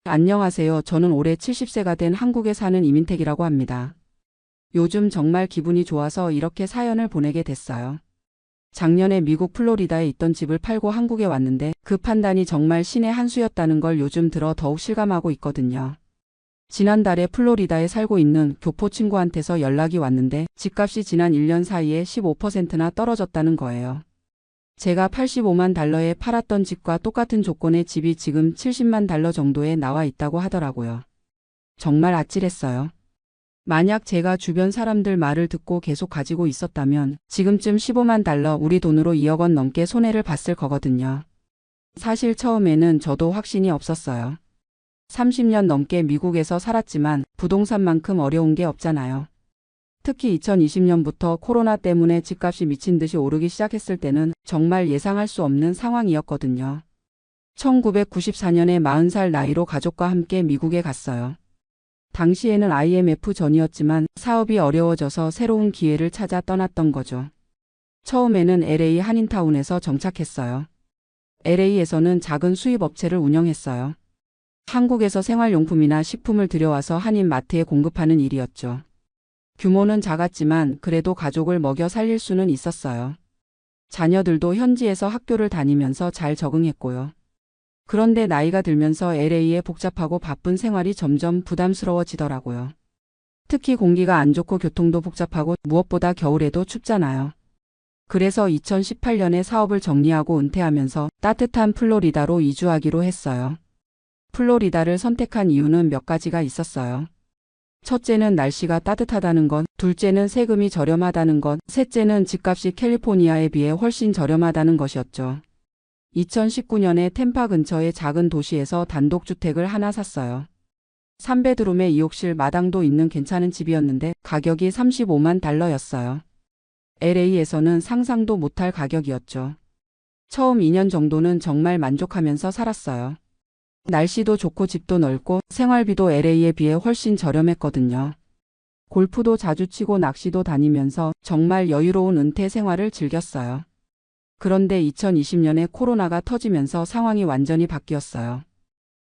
안녕하세요. 저는 올해 70세가 된 한국에 사는 이민택이라고 합니다. 요즘 정말 기분이 좋아서 이렇게 사연을 보내게 됐어요. 작년에 미국 플로리다에 있던 집을 팔고 한국에 왔는데 그 판단이 정말 신의 한 수였다는 걸 요즘 들어 더욱 실감하고 있거든요. 지난달에 플로리다에 살고 있는 교포 친구한테서 연락이 왔는데 집값이 지난 1년 사이에 15%나 떨어졌다는 거예요. 제가 85만 달러에 팔았던 집과 똑같은 조건의 집이 지금 70만 달러 정도에 나와 있다고 하더라고요. 정말 아찔했어요. 만약 제가 주변 사람들 말을 듣고 계속 가지고 있었다면 지금쯤 15만 달러, 우리 돈으로 2억 원 넘게 손해를 봤을 거거든요. 사실 처음에는 저도 확신이 없었어요. 30년 넘게 미국에서 살았지만 부동산만큼 어려운 게 없잖아요. 특히 2020년부터 코로나 때문에 집값이 미친 듯이 오르기 시작했을 때는 정말 예상할 수 없는 상황이었거든요. 1994년에 40살 나이로 가족과 함께 미국에 갔어요. 당시에는 IMF 전이었지만 사업이 어려워져서 새로운 기회를 찾아 떠났던 거죠. 처음에는 LA 한인타운에서 정착했어요. LA에서는 작은 수입 업체를 운영했어요. 한국에서 생활용품이나 식품을 들여와서 한인 마트에 공급하는 일이었죠. 규모는 작았지만 그래도 가족을 먹여 살릴 수는 있었어요. 자녀들도 현지에서 학교를 다니면서 잘 적응했고요. 그런데 나이가 들면서 LA의 복잡하고 바쁜 생활이 점점 부담스러워지더라고요. 특히 공기가 안 좋고 교통도 복잡하고 무엇보다 겨울에도 춥잖아요. 그래서 2018년에 사업을 정리하고 은퇴하면서 따뜻한 플로리다로 이주하기로 했어요. 플로리다를 선택한 이유는 몇 가지가 있었어요. 첫째는 날씨가 따뜻하다는 것, 둘째는 세금이 저렴하다는 것, 셋째는 집값이 캘리포니아에 비해 훨씬 저렴하다는 것이었죠. 2019년에 템파 근처의 작은 도시에서 단독주택을 하나 샀어요. 3베드룸에 2욕실 마당도 있는 괜찮은 집이었는데 가격이 35만 달러였어요. LA에서는 상상도 못할 가격이었죠. 처음 2년 정도는 정말 만족하면서 살았어요. 날씨도 좋고 집도 넓고 생활비도 LA에 비해 훨씬 저렴했거든요. 골프도 자주 치고 낚시도 다니면서 정말 여유로운 은퇴 생활을 즐겼어요. 그런데 2020년에 코로나가 터지면서 상황이 완전히 바뀌었어요.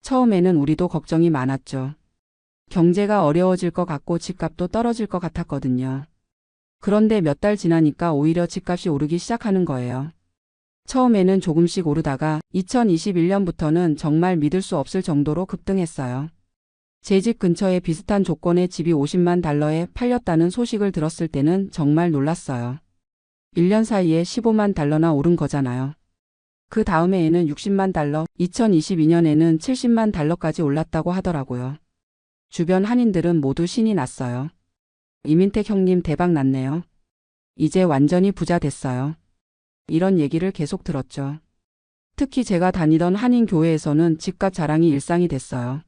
처음에는 우리도 걱정이 많았죠. 경제가 어려워질 것 같고 집값도 떨어질 것 같았거든요. 그런데 몇 달 지나니까 오히려 집값이 오르기 시작하는 거예요. 처음에는 조금씩 오르다가 2021년부터는 정말 믿을 수 없을 정도로 급등했어요. 제 집 근처에 비슷한 조건의 집이 50만 달러에 팔렸다는 소식을 들었을 때는 정말 놀랐어요. 1년 사이에 15만 달러나 오른 거잖아요. 그 다음해에는 60만 달러, 2022년에는 70만 달러까지 올랐다고 하더라고요. 주변 한인들은 모두 신이 났어요. 이민택 형님 대박 났네요. 이제 완전히 부자 됐어요. 이런 얘기를 계속 들었죠. 특히 제가 다니던 한인 교회에서는 집값 자랑이 일상이 됐어요.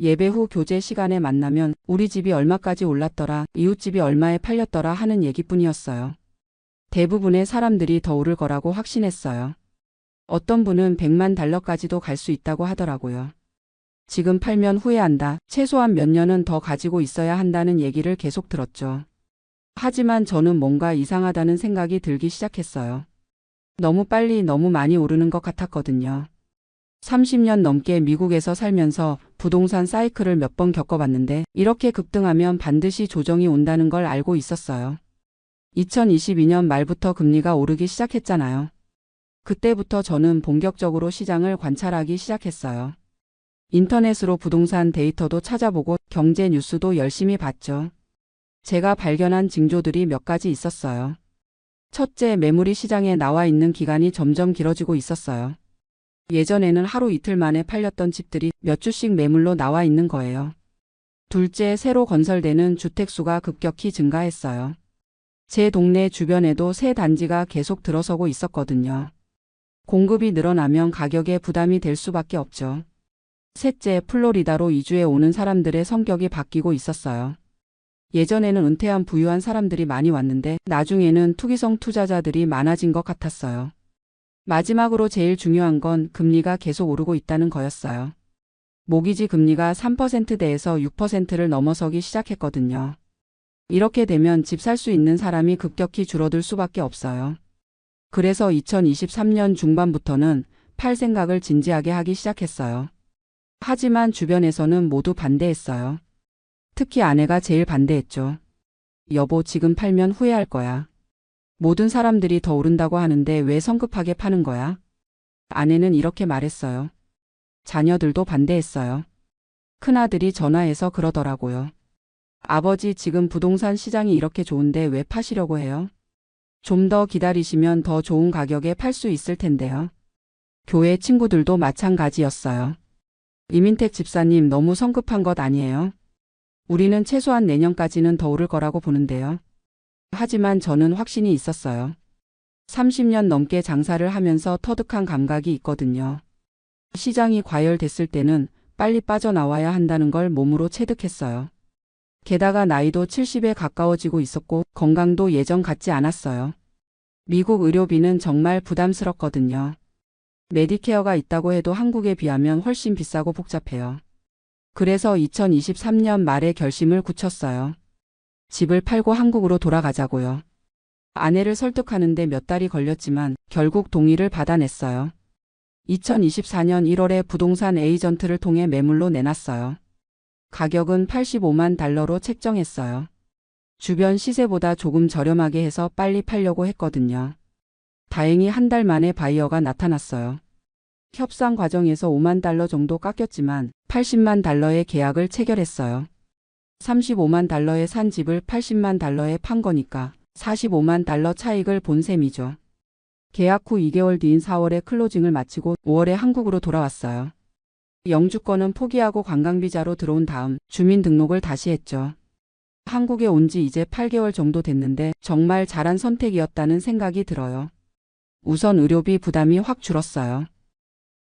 예배 후 교제 시간에 만나면 우리 집이 얼마까지 올랐더라, 이웃집이 얼마에 팔렸더라 하는 얘기뿐이었어요. 대부분의 사람들이 더 오를 거라고 확신했어요. 어떤 분은 100만 달러까지도 갈 수 있다고 하더라고요. 지금 팔면 후회한다, 최소한 몇 년은 더 가지고 있어야 한다는 얘기를 계속 들었죠. 하지만 저는 뭔가 이상하다는 생각이 들기 시작했어요. 너무 빨리 너무 많이 오르는 것 같았거든요. 30년 넘게 미국에서 살면서 부동산 사이클을 몇 번 겪어봤는데 이렇게 급등하면 반드시 조정이 온다는 걸 알고 있었어요. 2022년 말부터 금리가 오르기 시작했잖아요. 그때부터 저는 본격적으로 시장을 관찰하기 시작했어요. 인터넷으로 부동산 데이터도 찾아보고 경제 뉴스도 열심히 봤죠. 제가 발견한 징조들이 몇 가지 있었어요. 첫째, 매물이 시장에 나와 있는 기간이 점점 길어지고 있었어요. 예전에는 하루 이틀 만에 팔렸던 집들이 몇 주씩 매물로 나와 있는 거예요. 둘째, 새로 건설되는 주택수가 급격히 증가했어요. 제 동네 주변에도 새 단지가 계속 들어서고 있었거든요. 공급이 늘어나면 가격에 부담이 될 수밖에 없죠. 셋째, 플로리다로 이주해 오는 사람들의 성격이 바뀌고 있었어요. 예전에는 은퇴한 부유한 사람들이 많이 왔는데 나중에는 투기성 투자자들이 많아진 것 같았어요. 마지막으로 제일 중요한 건 금리가 계속 오르고 있다는 거였어요. 모기지 금리가 3%대에서 6%를 넘어서기 시작했거든요. 이렇게 되면 집 살 수 있는 사람이 급격히 줄어들 수밖에 없어요. 그래서 2023년 중반부터는 팔 생각을 진지하게 하기 시작했어요. 하지만 주변에서는 모두 반대했어요. 특히 아내가 제일 반대했죠. 여보, 지금 팔면 후회할 거야. 모든 사람들이 더 오른다고 하는데 왜 성급하게 파는 거야? 아내는 이렇게 말했어요. 자녀들도 반대했어요. 큰아들이 전화해서 그러더라고요. 아버지, 지금 부동산 시장이 이렇게 좋은데 왜 파시려고 해요? 좀 더 기다리시면 더 좋은 가격에 팔 수 있을 텐데요. 교회 친구들도 마찬가지였어요. 이민택 집사님, 너무 성급한 것 아니에요? 우리는 최소한 내년까지는 더 오를 거라고 보는데요. 하지만 저는 확신이 있었어요. 30년 넘게 장사를 하면서 터득한 감각이 있거든요. 시장이 과열됐을 때는 빨리 빠져나와야 한다는 걸 몸으로 체득했어요. 게다가 나이도 70에 가까워지고 있었고 건강도 예전 같지 않았어요. 미국 의료비는 정말 부담스럽거든요. 메디케어가 있다고 해도 한국에 비하면 훨씬 비싸고 복잡해요. 그래서 2023년 말에 결심을 굳혔어요. 집을 팔고 한국으로 돌아가자고요. 아내를 설득하는데 몇 달이 걸렸지만 결국 동의를 받아냈어요. 2024년 1월에 부동산 에이전트를 통해 매물로 내놨어요. 가격은 85만 달러로 책정했어요. 주변 시세보다 조금 저렴하게 해서 빨리 팔려고 했거든요. 다행히 한 달 만에 바이어가 나타났어요. 협상 과정에서 5만 달러 정도 깎였지만 80만 달러의 계약을 체결했어요. 35만 달러에 산 집을 80만 달러에 판 거니까 45만 달러 차익을 본 셈이죠. 계약 후 2개월 뒤인 4월에 클로징을 마치고 5월에 한국으로 돌아왔어요. 영주권은 포기하고 관광비자로 들어온 다음 주민등록을 다시 했죠. 한국에 온 지 이제 8개월 정도 됐는데 정말 잘한 선택이었다는 생각이 들어요. 우선 의료비 부담이 확 줄었어요.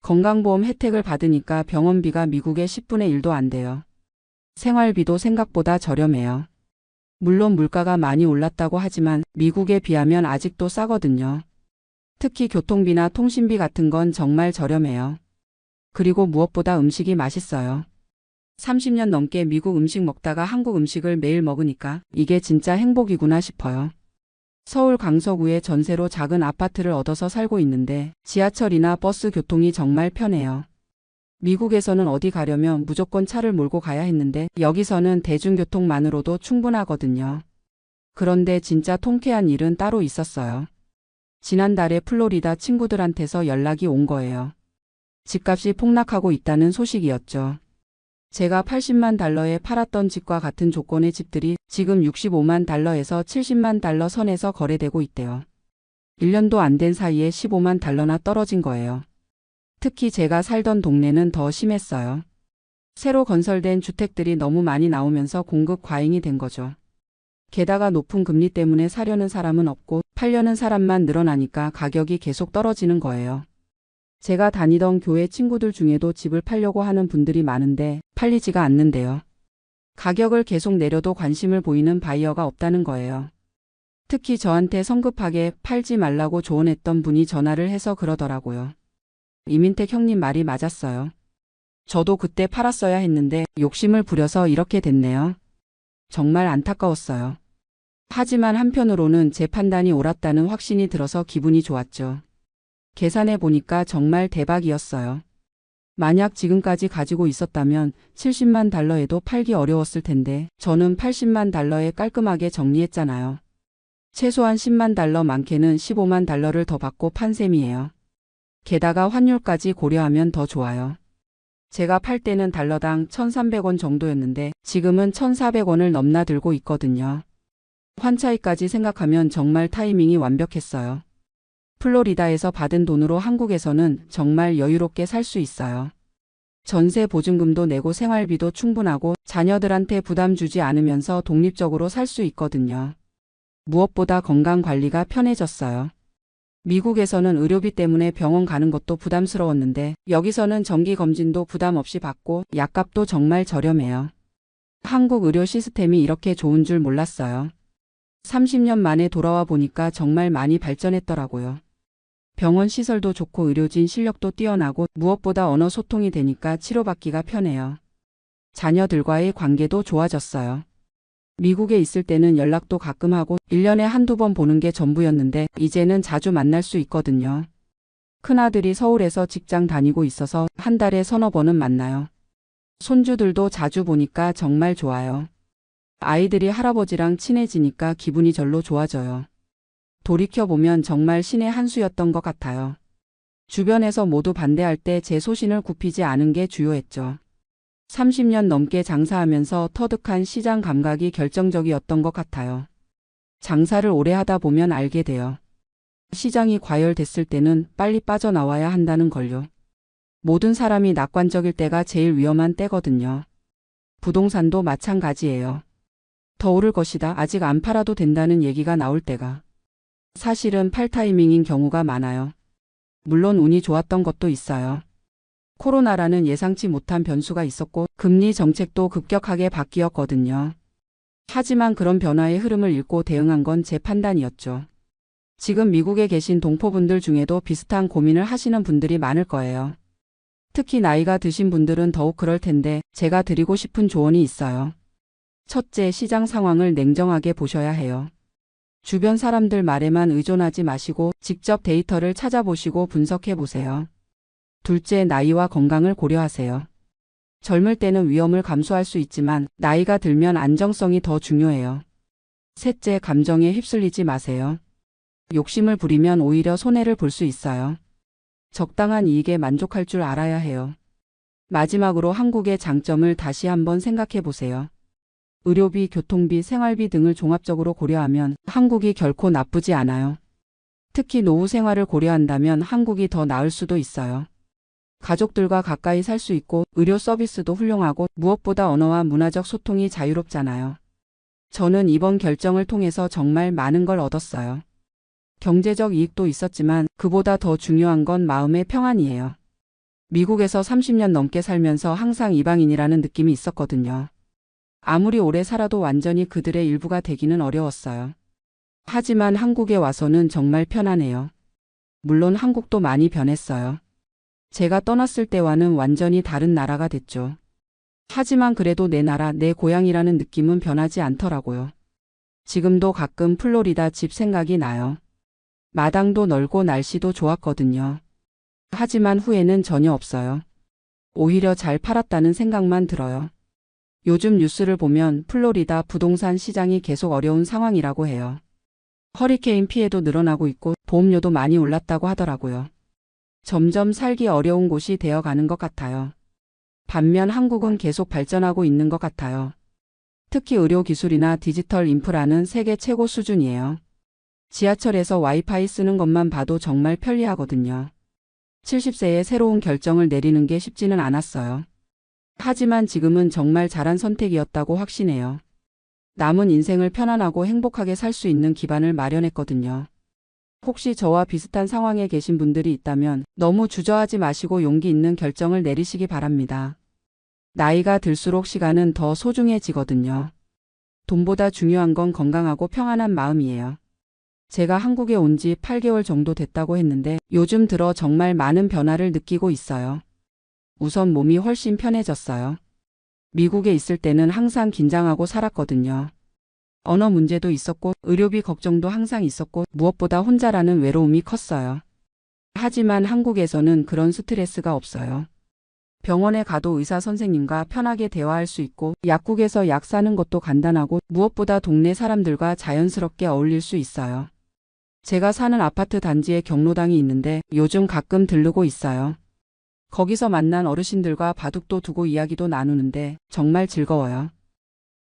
건강보험 혜택을 받으니까 병원비가 미국의 10분의 1도 안 돼요. 생활비도 생각보다 저렴해요. 물론 물가가 많이 올랐다고 하지만 미국에 비하면 아직도 싸거든요. 특히 교통비나 통신비 같은 건 정말 저렴해요. 그리고 무엇보다 음식이 맛있어요. 30년 넘게 미국 음식 먹다가 한국 음식을 매일 먹으니까 이게 진짜 행복이구나 싶어요. 서울 강서구에 전세로 작은 아파트를 얻어서 살고 있는데 지하철이나 버스 교통이 정말 편해요. 미국에서는 어디 가려면 무조건 차를 몰고 가야 했는데 여기서는 대중교통만으로도 충분하거든요. 그런데 진짜 통쾌한 일은 따로 있었어요. 지난달에 플로리다 친구들한테서 연락이 온 거예요. 집값이 폭락하고 있다는 소식이었죠. 제가 80만 달러에 팔았던 집과 같은 조건의 집들이 지금 65만 달러에서 70만 달러 선에서 거래되고 있대요. 1년도 안 된 사이에 15만 달러나 떨어진 거예요. 특히 제가 살던 동네는 더 심했어요. 새로 건설된 주택들이 너무 많이 나오면서 공급 과잉이 된 거죠. 게다가 높은 금리 때문에 사려는 사람은 없고 팔려는 사람만 늘어나니까 가격이 계속 떨어지는 거예요. 제가 다니던 교회 친구들 중에도 집을 팔려고 하는 분들이 많은데 팔리지가 않는데요. 가격을 계속 내려도 관심을 보이는 바이어가 없다는 거예요. 특히 저한테 성급하게 팔지 말라고 조언했던 분이 전화를 해서 그러더라고요. 이민택 형님 말이 맞았어요. 저도 그때 팔았어야 했는데 욕심을 부려서 이렇게 됐네요. 정말 안타까웠어요. 하지만 한편으로는 제 판단이 옳았다는 확신이 들어서 기분이 좋았죠. 계산해 보니까 정말 대박이었어요. 만약 지금까지 가지고 있었다면 70만 달러에도 팔기 어려웠을 텐데 저는 80만 달러에 깔끔하게 정리했잖아요. 최소한 10만 달러, 많게는 15만 달러를 더 받고 판 셈이에요. 게다가 환율까지 고려하면 더 좋아요. 제가 팔 때는 달러당 1,300원 정도였는데 지금은 1,400원을 넘나들고 있거든요. 환차익까지 생각하면 정말 타이밍이 완벽했어요. 플로리다에서 받은 돈으로 한국에서는 정말 여유롭게 살 수 있어요. 전세 보증금도 내고 생활비도 충분하고 자녀들한테 부담 주지 않으면서 독립적으로 살 수 있거든요. 무엇보다 건강 관리가 편해졌어요. 미국에서는 의료비 때문에 병원 가는 것도 부담스러웠는데 여기서는 정기검진도 부담 없이 받고 약값도 정말 저렴해요. 한국 의료 시스템이 이렇게 좋은 줄 몰랐어요. 30년 만에 돌아와 보니까 정말 많이 발전했더라고요. 병원 시설도 좋고 의료진 실력도 뛰어나고 무엇보다 언어 소통이 되니까 치료받기가 편해요. 자녀들과의 관계도 좋아졌어요. 미국에 있을 때는 연락도 가끔 하고 1년에 한두 번 보는 게 전부였는데 이제는 자주 만날 수 있거든요. 큰아들이 서울에서 직장 다니고 있어서 한 달에 서너 번은 만나요. 손주들도 자주 보니까 정말 좋아요. 아이들이 할아버지랑 친해지니까 기분이 절로 좋아져요. 돌이켜보면 정말 신의 한 수였던 것 같아요. 주변에서 모두 반대할 때 제 소신을 굽히지 않은 게 주요했죠. 30년 넘게 장사하면서 터득한 시장 감각이 결정적이었던 것 같아요. 장사를 오래 하다 보면 알게 돼요. 시장이 과열됐을 때는 빨리 빠져나와야 한다는 걸요. 모든 사람이 낙관적일 때가 제일 위험한 때거든요. 부동산도 마찬가지예요. 더 오를 것이다. 아직 안 팔아도 된다는 얘기가 나올 때가. 사실은 팔 타이밍인 경우가 많아요. 물론 운이 좋았던 것도 있어요. 코로나라는 예상치 못한 변수가 있었고 금리 정책도 급격하게 바뀌었거든요. 하지만 그런 변화의 흐름을 읽고 대응한 건 제 판단이었죠. 지금 미국에 계신 동포분들 중에도 비슷한 고민을 하시는 분들이 많을 거예요. 특히 나이가 드신 분들은 더욱 그럴 텐데 제가 드리고 싶은 조언이 있어요. 첫째, 시장 상황을 냉정하게 보셔야 해요. 주변 사람들 말에만 의존하지 마시고 직접 데이터를 찾아보시고 분석해 보세요. 둘째, 나이와 건강을 고려하세요. 젊을 때는 위험을 감수할 수 있지만 나이가 들면 안정성이 더 중요해요. 셋째, 감정에 휩쓸리지 마세요. 욕심을 부리면 오히려 손해를 볼 수 있어요. 적당한 이익에 만족할 줄 알아야 해요. 마지막으로 한국의 장점을 다시 한번 생각해 보세요. 의료비, 교통비, 생활비 등을 종합적으로 고려하면 한국이 결코 나쁘지 않아요. 특히 노후 생활을 고려한다면 한국이 더 나을 수도 있어요. 가족들과 가까이 살 수 있고 의료 서비스도 훌륭하고 무엇보다 언어와 문화적 소통이 자유롭잖아요. 저는 이번 결정을 통해서 정말 많은 걸 얻었어요. 경제적 이익도 있었지만 그보다 더 중요한 건 마음의 평안이에요. 미국에서 30년 넘게 살면서 항상 이방인이라는 느낌이 있었거든요. 아무리 오래 살아도 완전히 그들의 일부가 되기는 어려웠어요. 하지만 한국에 와서는 정말 편안해요. 물론 한국도 많이 변했어요. 제가 떠났을 때와는 완전히 다른 나라가 됐죠. 하지만 그래도 내 나라, 내 고향이라는 느낌은 변하지 않더라고요. 지금도 가끔 플로리다 집 생각이 나요. 마당도 넓고 날씨도 좋았거든요. 하지만 후회는 전혀 없어요. 오히려 잘 팔았다는 생각만 들어요. 요즘 뉴스를 보면 플로리다 부동산 시장이 계속 어려운 상황이라고 해요. 허리케인 피해도 늘어나고 있고 보험료도 많이 올랐다고 하더라고요. 점점 살기 어려운 곳이 되어가는 것 같아요. 반면 한국은 계속 발전하고 있는 것 같아요. 특히 의료 기술이나 디지털 인프라는 세계 최고 수준이에요. 지하철에서 와이파이 쓰는 것만 봐도 정말 편리하거든요. 70세에 새로운 결정을 내리는 게 쉽지는 않았어요. 하지만 지금은 정말 잘한 선택이었다고 확신해요. 남은 인생을 편안하고 행복하게 살 수 있는 기반을 마련했거든요. 혹시 저와 비슷한 상황에 계신 분들이 있다면 너무 주저하지 마시고 용기 있는 결정을 내리시기 바랍니다. 나이가 들수록 시간은 더 소중해지거든요. 돈보다 중요한 건 건강하고 평안한 마음이에요. 제가 한국에 온 지 8개월 정도 됐다고 했는데 요즘 들어 정말 많은 변화를 느끼고 있어요. 우선 몸이 훨씬 편해졌어요. 미국에 있을 때는 항상 긴장하고 살았거든요. 언어 문제도 있었고 의료비 걱정도 항상 있었고 무엇보다 혼자라는 외로움이 컸어요. 하지만 한국에서는 그런 스트레스가 없어요. 병원에 가도 의사 선생님과 편하게 대화할 수 있고 약국에서 약 사는 것도 간단하고 무엇보다 동네 사람들과 자연스럽게 어울릴 수 있어요. 제가 사는 아파트 단지에 경로당이 있는데 요즘 가끔 들르고 있어요. 거기서 만난 어르신들과 바둑도 두고 이야기도 나누는데 정말 즐거워요.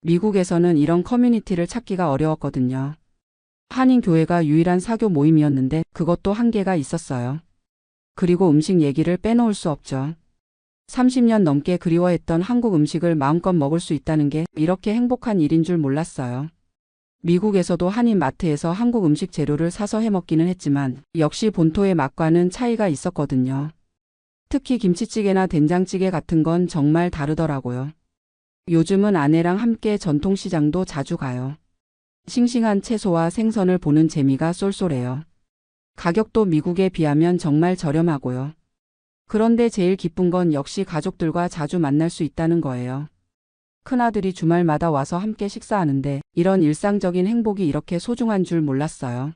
미국에서는 이런 커뮤니티를 찾기가 어려웠거든요. 한인교회가 유일한 사교 모임이었는데 그것도 한계가 있었어요. 그리고 음식 얘기를 빼놓을 수 없죠. 30년 넘게 그리워했던 한국 음식을 마음껏 먹을 수 있다는 게 이렇게 행복한 일인 줄 몰랐어요. 미국에서도 한인 마트에서 한국 음식 재료를 사서 해먹기는 했지만 역시 본토의 맛과는 차이가 있었거든요. 특히 김치찌개나 된장찌개 같은 건 정말 다르더라고요. 요즘은 아내랑 함께 전통시장도 자주 가요. 싱싱한 채소와 생선을 보는 재미가 쏠쏠해요. 가격도 미국에 비하면 정말 저렴하고요. 그런데 제일 기쁜 건 역시 가족들과 자주 만날 수 있다는 거예요. 큰아들이 주말마다 와서 함께 식사하는데 이런 일상적인 행복이 이렇게 소중한 줄 몰랐어요.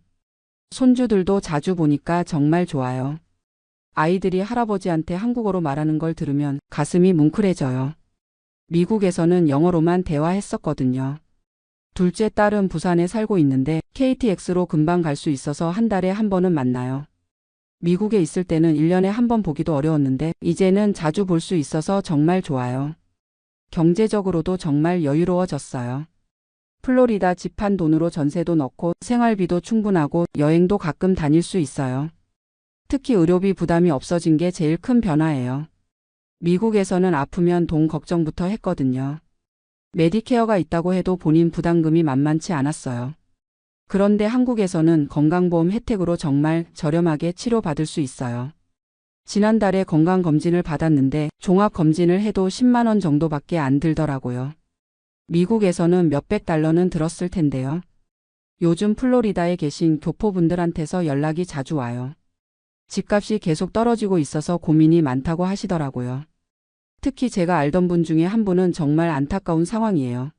손주들도 자주 보니까 정말 좋아요. 아이들이 할아버지한테 한국어로 말하는 걸 들으면 가슴이 뭉클해져요. 미국에서는 영어로만 대화했었거든요. 둘째 딸은 부산에 살고 있는데 KTX로 금방 갈 수 있어서 한 달에 한 번은 만나요. 미국에 있을 때는 1년에 한 번 보기도 어려웠는데 이제는 자주 볼 수 있어서 정말 좋아요. 경제적으로도 정말 여유로워졌어요. 플로리다 집 한 돈으로 전세도 넣고 생활비도 충분하고 여행도 가끔 다닐 수 있어요. 특히 의료비 부담이 없어진 게 제일 큰 변화예요. 미국에서는 아프면 돈 걱정부터 했거든요. 메디케어가 있다고 해도 본인 부담금이 만만치 않았어요. 그런데 한국에서는 건강보험 혜택으로 정말 저렴하게 치료받을 수 있어요. 지난달에 건강검진을 받았는데 종합검진을 해도 10만 원 정도밖에 안 들더라고요. 미국에서는 몇백 달러는 들었을 텐데요. 요즘 플로리다에 계신 교포분들한테서 연락이 자주 와요. 집값이 계속 떨어지고 있어서 고민이 많다고 하시더라고요. 특히 제가 알던 분 중에 한 분은 정말 안타까운 상황이에요.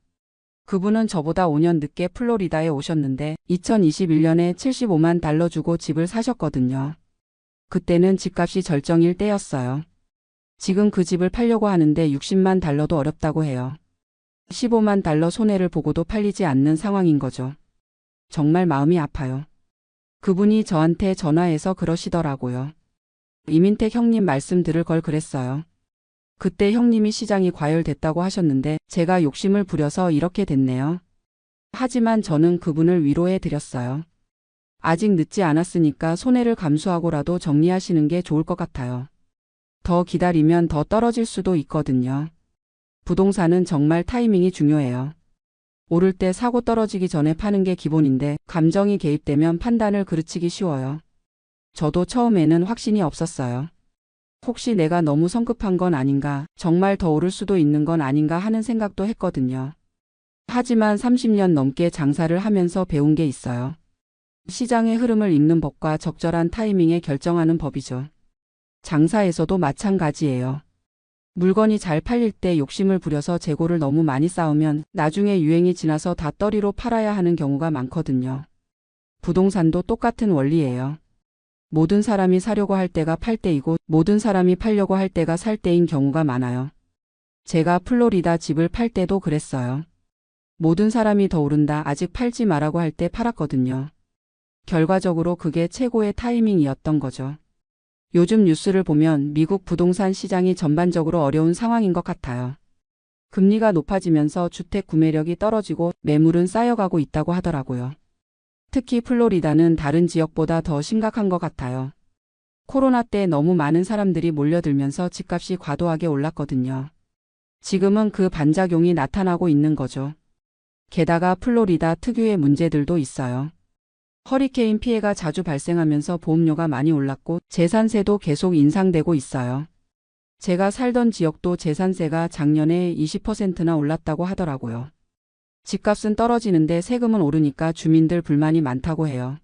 그분은 저보다 5년 늦게 플로리다에 오셨는데 2021년에 75만 달러 주고 집을 사셨거든요. 그때는 집값이 절정일 때였어요. 지금 그 집을 팔려고 하는데 60만 달러도 어렵다고 해요. 15만 달러 손해를 보고도 팔리지 않는 상황인 거죠. 정말 마음이 아파요. 그분이 저한테 전화해서 그러시더라고요. 이민택 형님 말씀 들을 걸 그랬어요. 그때 형님이 시장이 과열됐다고 하셨는데 제가 욕심을 부려서 이렇게 됐네요. 하지만 저는 그분을 위로해 드렸어요. 아직 늦지 않았으니까 손해를 감수하고라도 정리하시는 게 좋을 것 같아요. 더 기다리면 더 떨어질 수도 있거든요. 부동산은 정말 타이밍이 중요해요. 오를 때 사고 떨어지기 전에 파는 게 기본인데 감정이 개입되면 판단을 그르치기 쉬워요. 저도 처음에는 확신이 없었어요. 혹시 내가 너무 성급한 건 아닌가, 정말 더 오를 수도 있는 건 아닌가 하는 생각도 했거든요. 하지만 30년 넘게 장사를 하면서 배운 게 있어요. 시장의 흐름을 읽는 법과 적절한 타이밍에 결정하는 법이죠. 장사에서도 마찬가지예요. 물건이 잘 팔릴 때 욕심을 부려서 재고를 너무 많이 쌓으면 나중에 유행이 지나서 다 떨이로 팔아야 하는 경우가 많거든요. 부동산도 똑같은 원리예요. 모든 사람이 사려고 할 때가 팔 때이고 모든 사람이 팔려고 할 때가 살 때인 경우가 많아요. 제가 플로리다 집을 팔 때도 그랬어요. 모든 사람이 더 오른다, 아직 팔지 마라고 할 때 팔았거든요. 결과적으로 그게 최고의 타이밍이었던 거죠. 요즘 뉴스를 보면 미국 부동산 시장이 전반적으로 어려운 상황인 것 같아요. 금리가 높아지면서 주택 구매력이 떨어지고 매물은 쌓여가고 있다고 하더라고요. 특히 플로리다는 다른 지역보다 더 심각한 것 같아요. 코로나 때 너무 많은 사람들이 몰려들면서 집값이 과도하게 올랐거든요. 지금은 그 반작용이 나타나고 있는 거죠. 게다가 플로리다 특유의 문제들도 있어요. 허리케인 피해가 자주 발생하면서 보험료가 많이 올랐고 재산세도 계속 인상되고 있어요. 제가 살던 지역도 재산세가 작년에 20%나 올랐다고 하더라고요. 집값은 떨어지는데 세금은 오르니까 주민들 불만이 많다고 해요.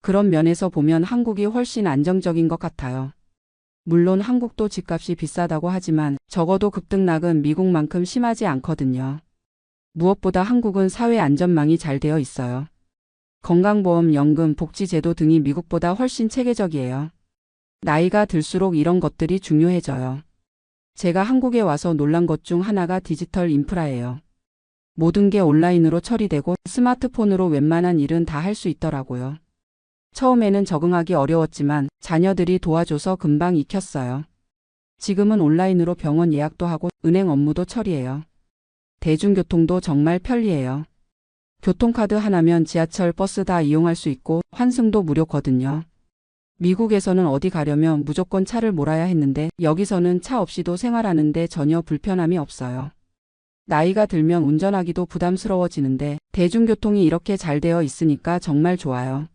그런 면에서 보면 한국이 훨씬 안정적인 것 같아요. 물론 한국도 집값이 비싸다고 하지만 적어도 급등락은 미국만큼 심하지 않거든요. 무엇보다 한국은 사회 안전망이 잘 되어 있어요. 건강보험, 연금, 복지제도 등이 미국보다 훨씬 체계적이에요. 나이가 들수록 이런 것들이 중요해져요. 제가 한국에 와서 놀란 것 중 하나가 디지털 인프라예요. 모든 게 온라인으로 처리되고 스마트폰으로 웬만한 일은 다 할 수 있더라고요. 처음에는 적응하기 어려웠지만 자녀들이 도와줘서 금방 익혔어요. 지금은 온라인으로 병원 예약도 하고 은행 업무도 처리해요. 대중교통도 정말 편리해요. 교통카드 하나면 지하철, 버스 다 이용할 수 있고 환승도 무료거든요. 미국에서는 어디 가려면 무조건 차를 몰아야 했는데 여기서는 차 없이도 생활하는데 전혀 불편함이 없어요. 나이가 들면 운전하기도 부담스러워지는데 대중교통이 이렇게 잘 되어 있으니까 정말 좋아요.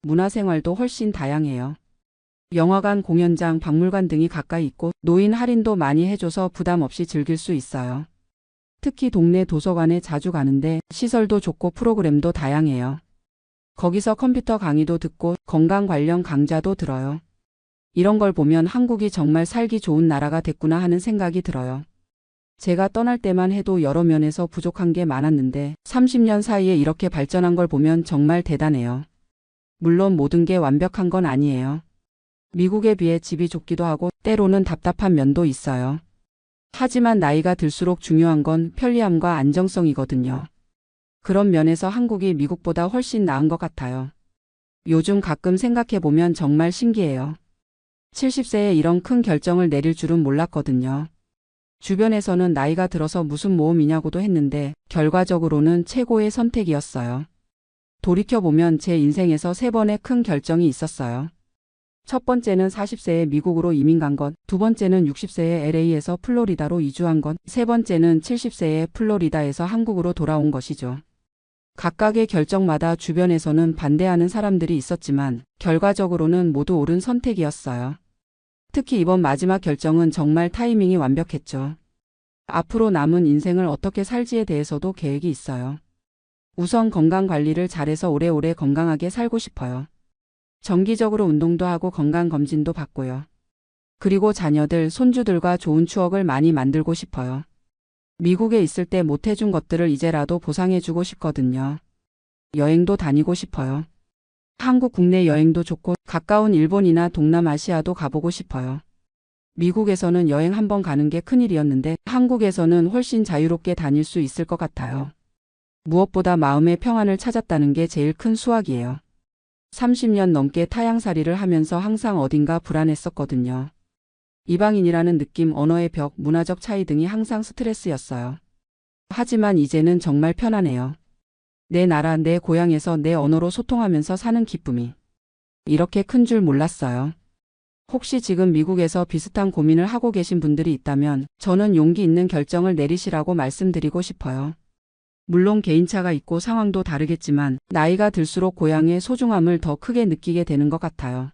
문화생활도 훨씬 다양해요. 영화관, 공연장, 박물관 등이 가까이 있고 노인 할인도 많이 해줘서 부담 없이 즐길 수 있어요. 특히 동네 도서관에 자주 가는데 시설도 좋고 프로그램도 다양해요. 거기서 컴퓨터 강의도 듣고 건강 관련 강좌도 들어요. 이런 걸 보면 한국이 정말 살기 좋은 나라가 됐구나 하는 생각이 들어요. 제가 떠날 때만 해도 여러 면에서 부족한 게 많았는데 30년 사이에 이렇게 발전한 걸 보면 정말 대단해요. 물론 모든 게 완벽한 건 아니에요. 미국에 비해 집이 좁기도 하고 때로는 답답한 면도 있어요. 하지만 나이가 들수록 중요한 건 편리함과 안정성이거든요. 그런 면에서 한국이 미국보다 훨씬 나은 것 같아요. 요즘 가끔 생각해보면 정말 신기해요. 70세에 이런 큰 결정을 내릴 줄은 몰랐거든요. 주변에서는 나이가 들어서 무슨 모험이냐고도 했는데 결과적으로는 최고의 선택이었어요. 돌이켜보면 제 인생에서 3번의 큰 결정이 있었어요. 첫 번째는 40세에 미국으로 이민 간 것, 두 번째는 60세에 LA에서 플로리다로 이주한 것, 세 번째는 70세에 플로리다에서 한국으로 돌아온 것이죠. 각각의 결정마다 주변에서는 반대하는 사람들이 있었지만 결과적으로는 모두 옳은 선택이었어요. 특히 이번 마지막 결정은 정말 타이밍이 완벽했죠. 앞으로 남은 인생을 어떻게 살지에 대해서도 계획이 있어요. 우선 건강 관리를 잘해서 오래오래 건강하게 살고 싶어요. 정기적으로 운동도 하고 건강검진도 받고요. 그리고 자녀들, 손주들과 좋은 추억을 많이 만들고 싶어요. 미국에 있을 때 못해준 것들을 이제라도 보상해주고 싶거든요. 여행도 다니고 싶어요. 한국 국내 여행도 좋고 가까운 일본이나 동남아시아도 가보고 싶어요. 미국에서는 여행 한번 가는 게 큰일이었는데 한국에서는 훨씬 자유롭게 다닐 수 있을 것 같아요. 무엇보다 마음의 평안을 찾았다는 게 제일 큰 수확이에요. 30년 넘게 타향살이를 하면서 항상 어딘가 불안했었거든요. 이방인이라는 느낌, 언어의 벽, 문화적 차이 등이 항상 스트레스였어요. 하지만 이제는 정말 편안해요. 내 나라, 내 고향에서 내 언어로 소통하면서 사는 기쁨이 이렇게 큰 줄 몰랐어요. 혹시 지금 미국에서 비슷한 고민을 하고 계신 분들이 있다면 저는 용기 있는 결정을 내리시라고 말씀드리고 싶어요. 물론 개인차가 있고 상황도 다르겠지만 나이가 들수록 고향의 소중함을 더 크게 느끼게 되는 것 같아요.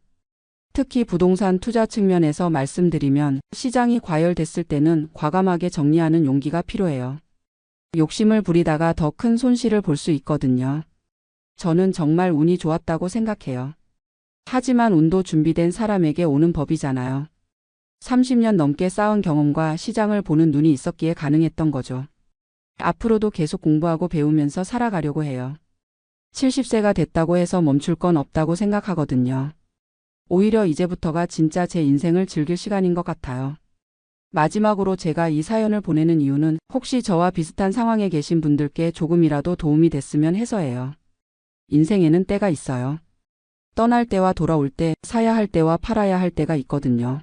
특히 부동산 투자 측면에서 말씀드리면 시장이 과열됐을 때는 과감하게 정리하는 용기가 필요해요. 욕심을 부리다가 더 큰 손실을 볼 수 있거든요. 저는 정말 운이 좋았다고 생각해요. 하지만 운도 준비된 사람에게 오는 법이잖아요. 30년 넘게 쌓은 경험과 시장을 보는 눈이 있었기에 가능했던 거죠. 앞으로도 계속 공부하고 배우면서 살아가려고 해요. 70세가 됐다고 해서 멈출 건 없다고 생각하거든요. 오히려 이제부터가 진짜 제 인생을 즐길 시간인 것 같아요. 마지막으로 제가 이 사연을 보내는 이유는 혹시 저와 비슷한 상황에 계신 분들께 조금이라도 도움이 됐으면 해서예요. 인생에는 때가 있어요. 떠날 때와 돌아올 때, 사야 할 때와 팔아야 할 때가 있거든요.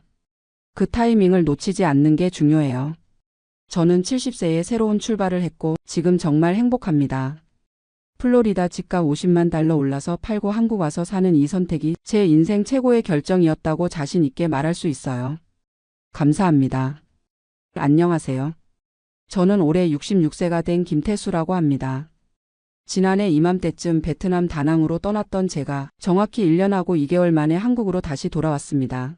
그 타이밍을 놓치지 않는 게 중요해요. 저는 70세에 새로운 출발을 했고 지금 정말 행복합니다. 플로리다 집값 50만 달러 올라서 팔고 한국 와서 사는 이 선택이 제 인생 최고의 결정이었다고 자신 있게 말할 수 있어요. 감사합니다. 안녕하세요. 저는 올해 66세가 된 김태수라고 합니다. 지난해 이맘때쯤 베트남 다낭으로 떠났던 제가 정확히 1년하고 2개월 만에 한국으로 다시 돌아왔습니다.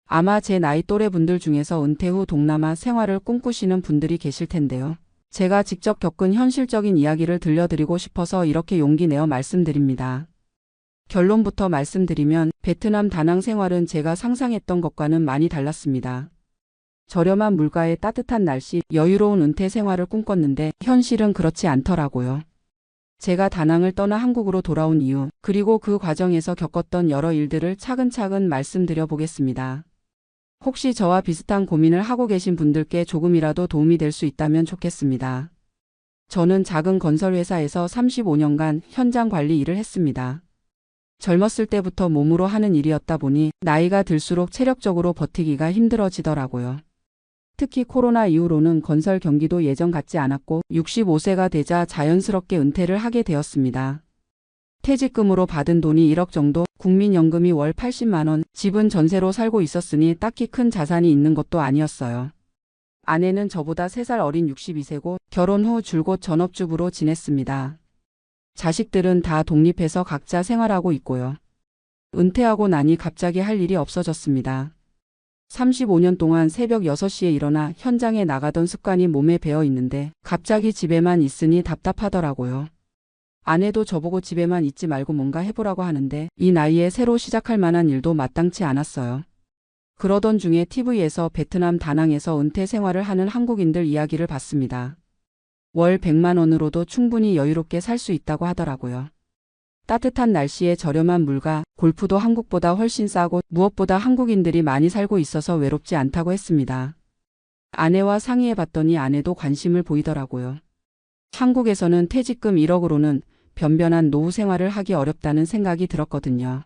아마 제 나이 또래 분들 중에서 은퇴 후 동남아 생활을 꿈꾸시는 분들이 계실 텐데요. 제가 직접 겪은 현실적인 이야기를 들려드리고 싶어서 이렇게 용기 내어 말씀드립니다. 결론부터 말씀드리면 베트남 다낭 생활은 제가 상상했던 것과는 많이 달랐습니다. 저렴한 물가에 따뜻한 날씨, 여유로운 은퇴 생활을 꿈꿨는데 현실은 그렇지 않더라고요. 제가 다낭을 떠나 한국으로 돌아온 이유, 그리고 그 과정에서 겪었던 여러 일들을 차근차근 말씀드려 보겠습니다. 혹시 저와 비슷한 고민을 하고 계신 분들께 조금이라도 도움이 될 수 있다면 좋겠습니다. 저는 작은 건설회사에서 35년간 현장 관리 일을 했습니다. 젊었을 때부터 몸으로 하는 일이었다 보니 나이가 들수록 체력적으로 버티기가 힘들어지더라고요. 특히 코로나 이후로는 건설 경기도 예전 같지 않았고 65세가 되자 자연스럽게 은퇴를 하게 되었습니다. 퇴직금으로 받은 돈이 1억 정도, 국민연금이 월 80만 원, 집은 전세로 살고 있었으니 딱히 큰 자산이 있는 것도 아니었어요. 아내는 저보다 3살 어린 62세고 결혼 후 줄곧 전업주부로 지냈습니다. 자식들은 다 독립해서 각자 생활하고 있고요. 은퇴하고 나니 갑자기 할 일이 없어졌습니다. 35년 동안 새벽 6시에 일어나 현장에 나가던 습관이 몸에 배어 있는데 갑자기 집에만 있으니 답답하더라고요. 아내도 저보고 집에만 있지 말고 뭔가 해보라고 하는데 이 나이에 새로 시작할 만한 일도 마땅치 않았어요. 그러던 중에 TV에서 베트남 다낭에서 은퇴 생활을 하는 한국인들 이야기를 봤습니다. 월 100만 원으로도 충분히 여유롭게 살 수 있다고 하더라고요. 따뜻한 날씨에 저렴한 물가, 골프도 한국보다 훨씬 싸고 무엇보다 한국인들이 많이 살고 있어서 외롭지 않다고 했습니다. 아내와 상의해 봤더니 아내도 관심을 보이더라고요. 한국에서는 퇴직금 1억으로는 변변한 노후 생활을 하기 어렵다는 생각이 들었거든요.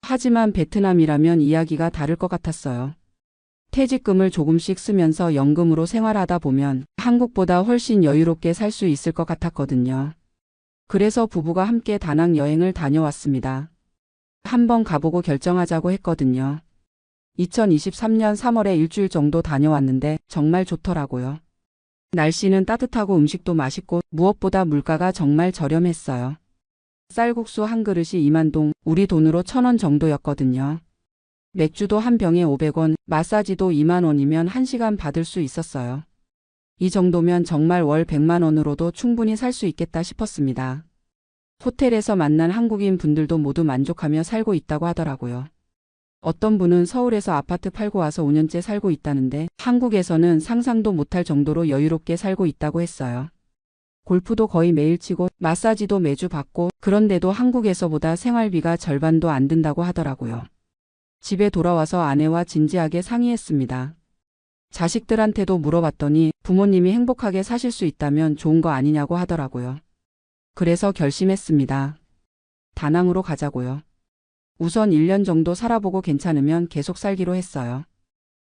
하지만 베트남이라면 이야기가 다를 것 같았어요. 퇴직금을 조금씩 쓰면서 연금으로 생활하다 보면 한국보다 훨씬 여유롭게 살 수 있을 것 같았거든요. 그래서 부부가 함께 다낭 여행을 다녀왔습니다. 한번 가보고 결정하자고 했거든요. 2023년 3월에 일주일 정도 다녀왔는데 정말 좋더라고요. 날씨는 따뜻하고 음식도 맛있고 무엇보다 물가가 정말 저렴했어요. 쌀국수 한 그릇이 2만 동, 우리 돈으로 1,000원 정도였거든요. 맥주도 한 병에 500원, 마사지도 2만 원이면 1시간 받을 수 있었어요. 이 정도면 정말 월 100만 원으로도 충분히 살 수 있겠다 싶었습니다. 호텔에서 만난 한국인 분들도 모두 만족하며 살고 있다고 하더라고요. 어떤 분은 서울에서 아파트 팔고 와서 5년째 살고 있다는데 한국에서는 상상도 못할 정도로 여유롭게 살고 있다고 했어요. 골프도 거의 매일 치고 마사지도 매주 받고 그런데도 한국에서보다 생활비가 절반도 안 든다고 하더라고요. 집에 돌아와서 아내와 진지하게 상의했습니다. 자식들한테도 물어봤더니 부모님이 행복하게 사실 수 있다면 좋은 거 아니냐고 하더라고요. 그래서 결심했습니다. 다낭으로 가자고요. 우선 1년 정도 살아보고 괜찮으면 계속 살기로 했어요.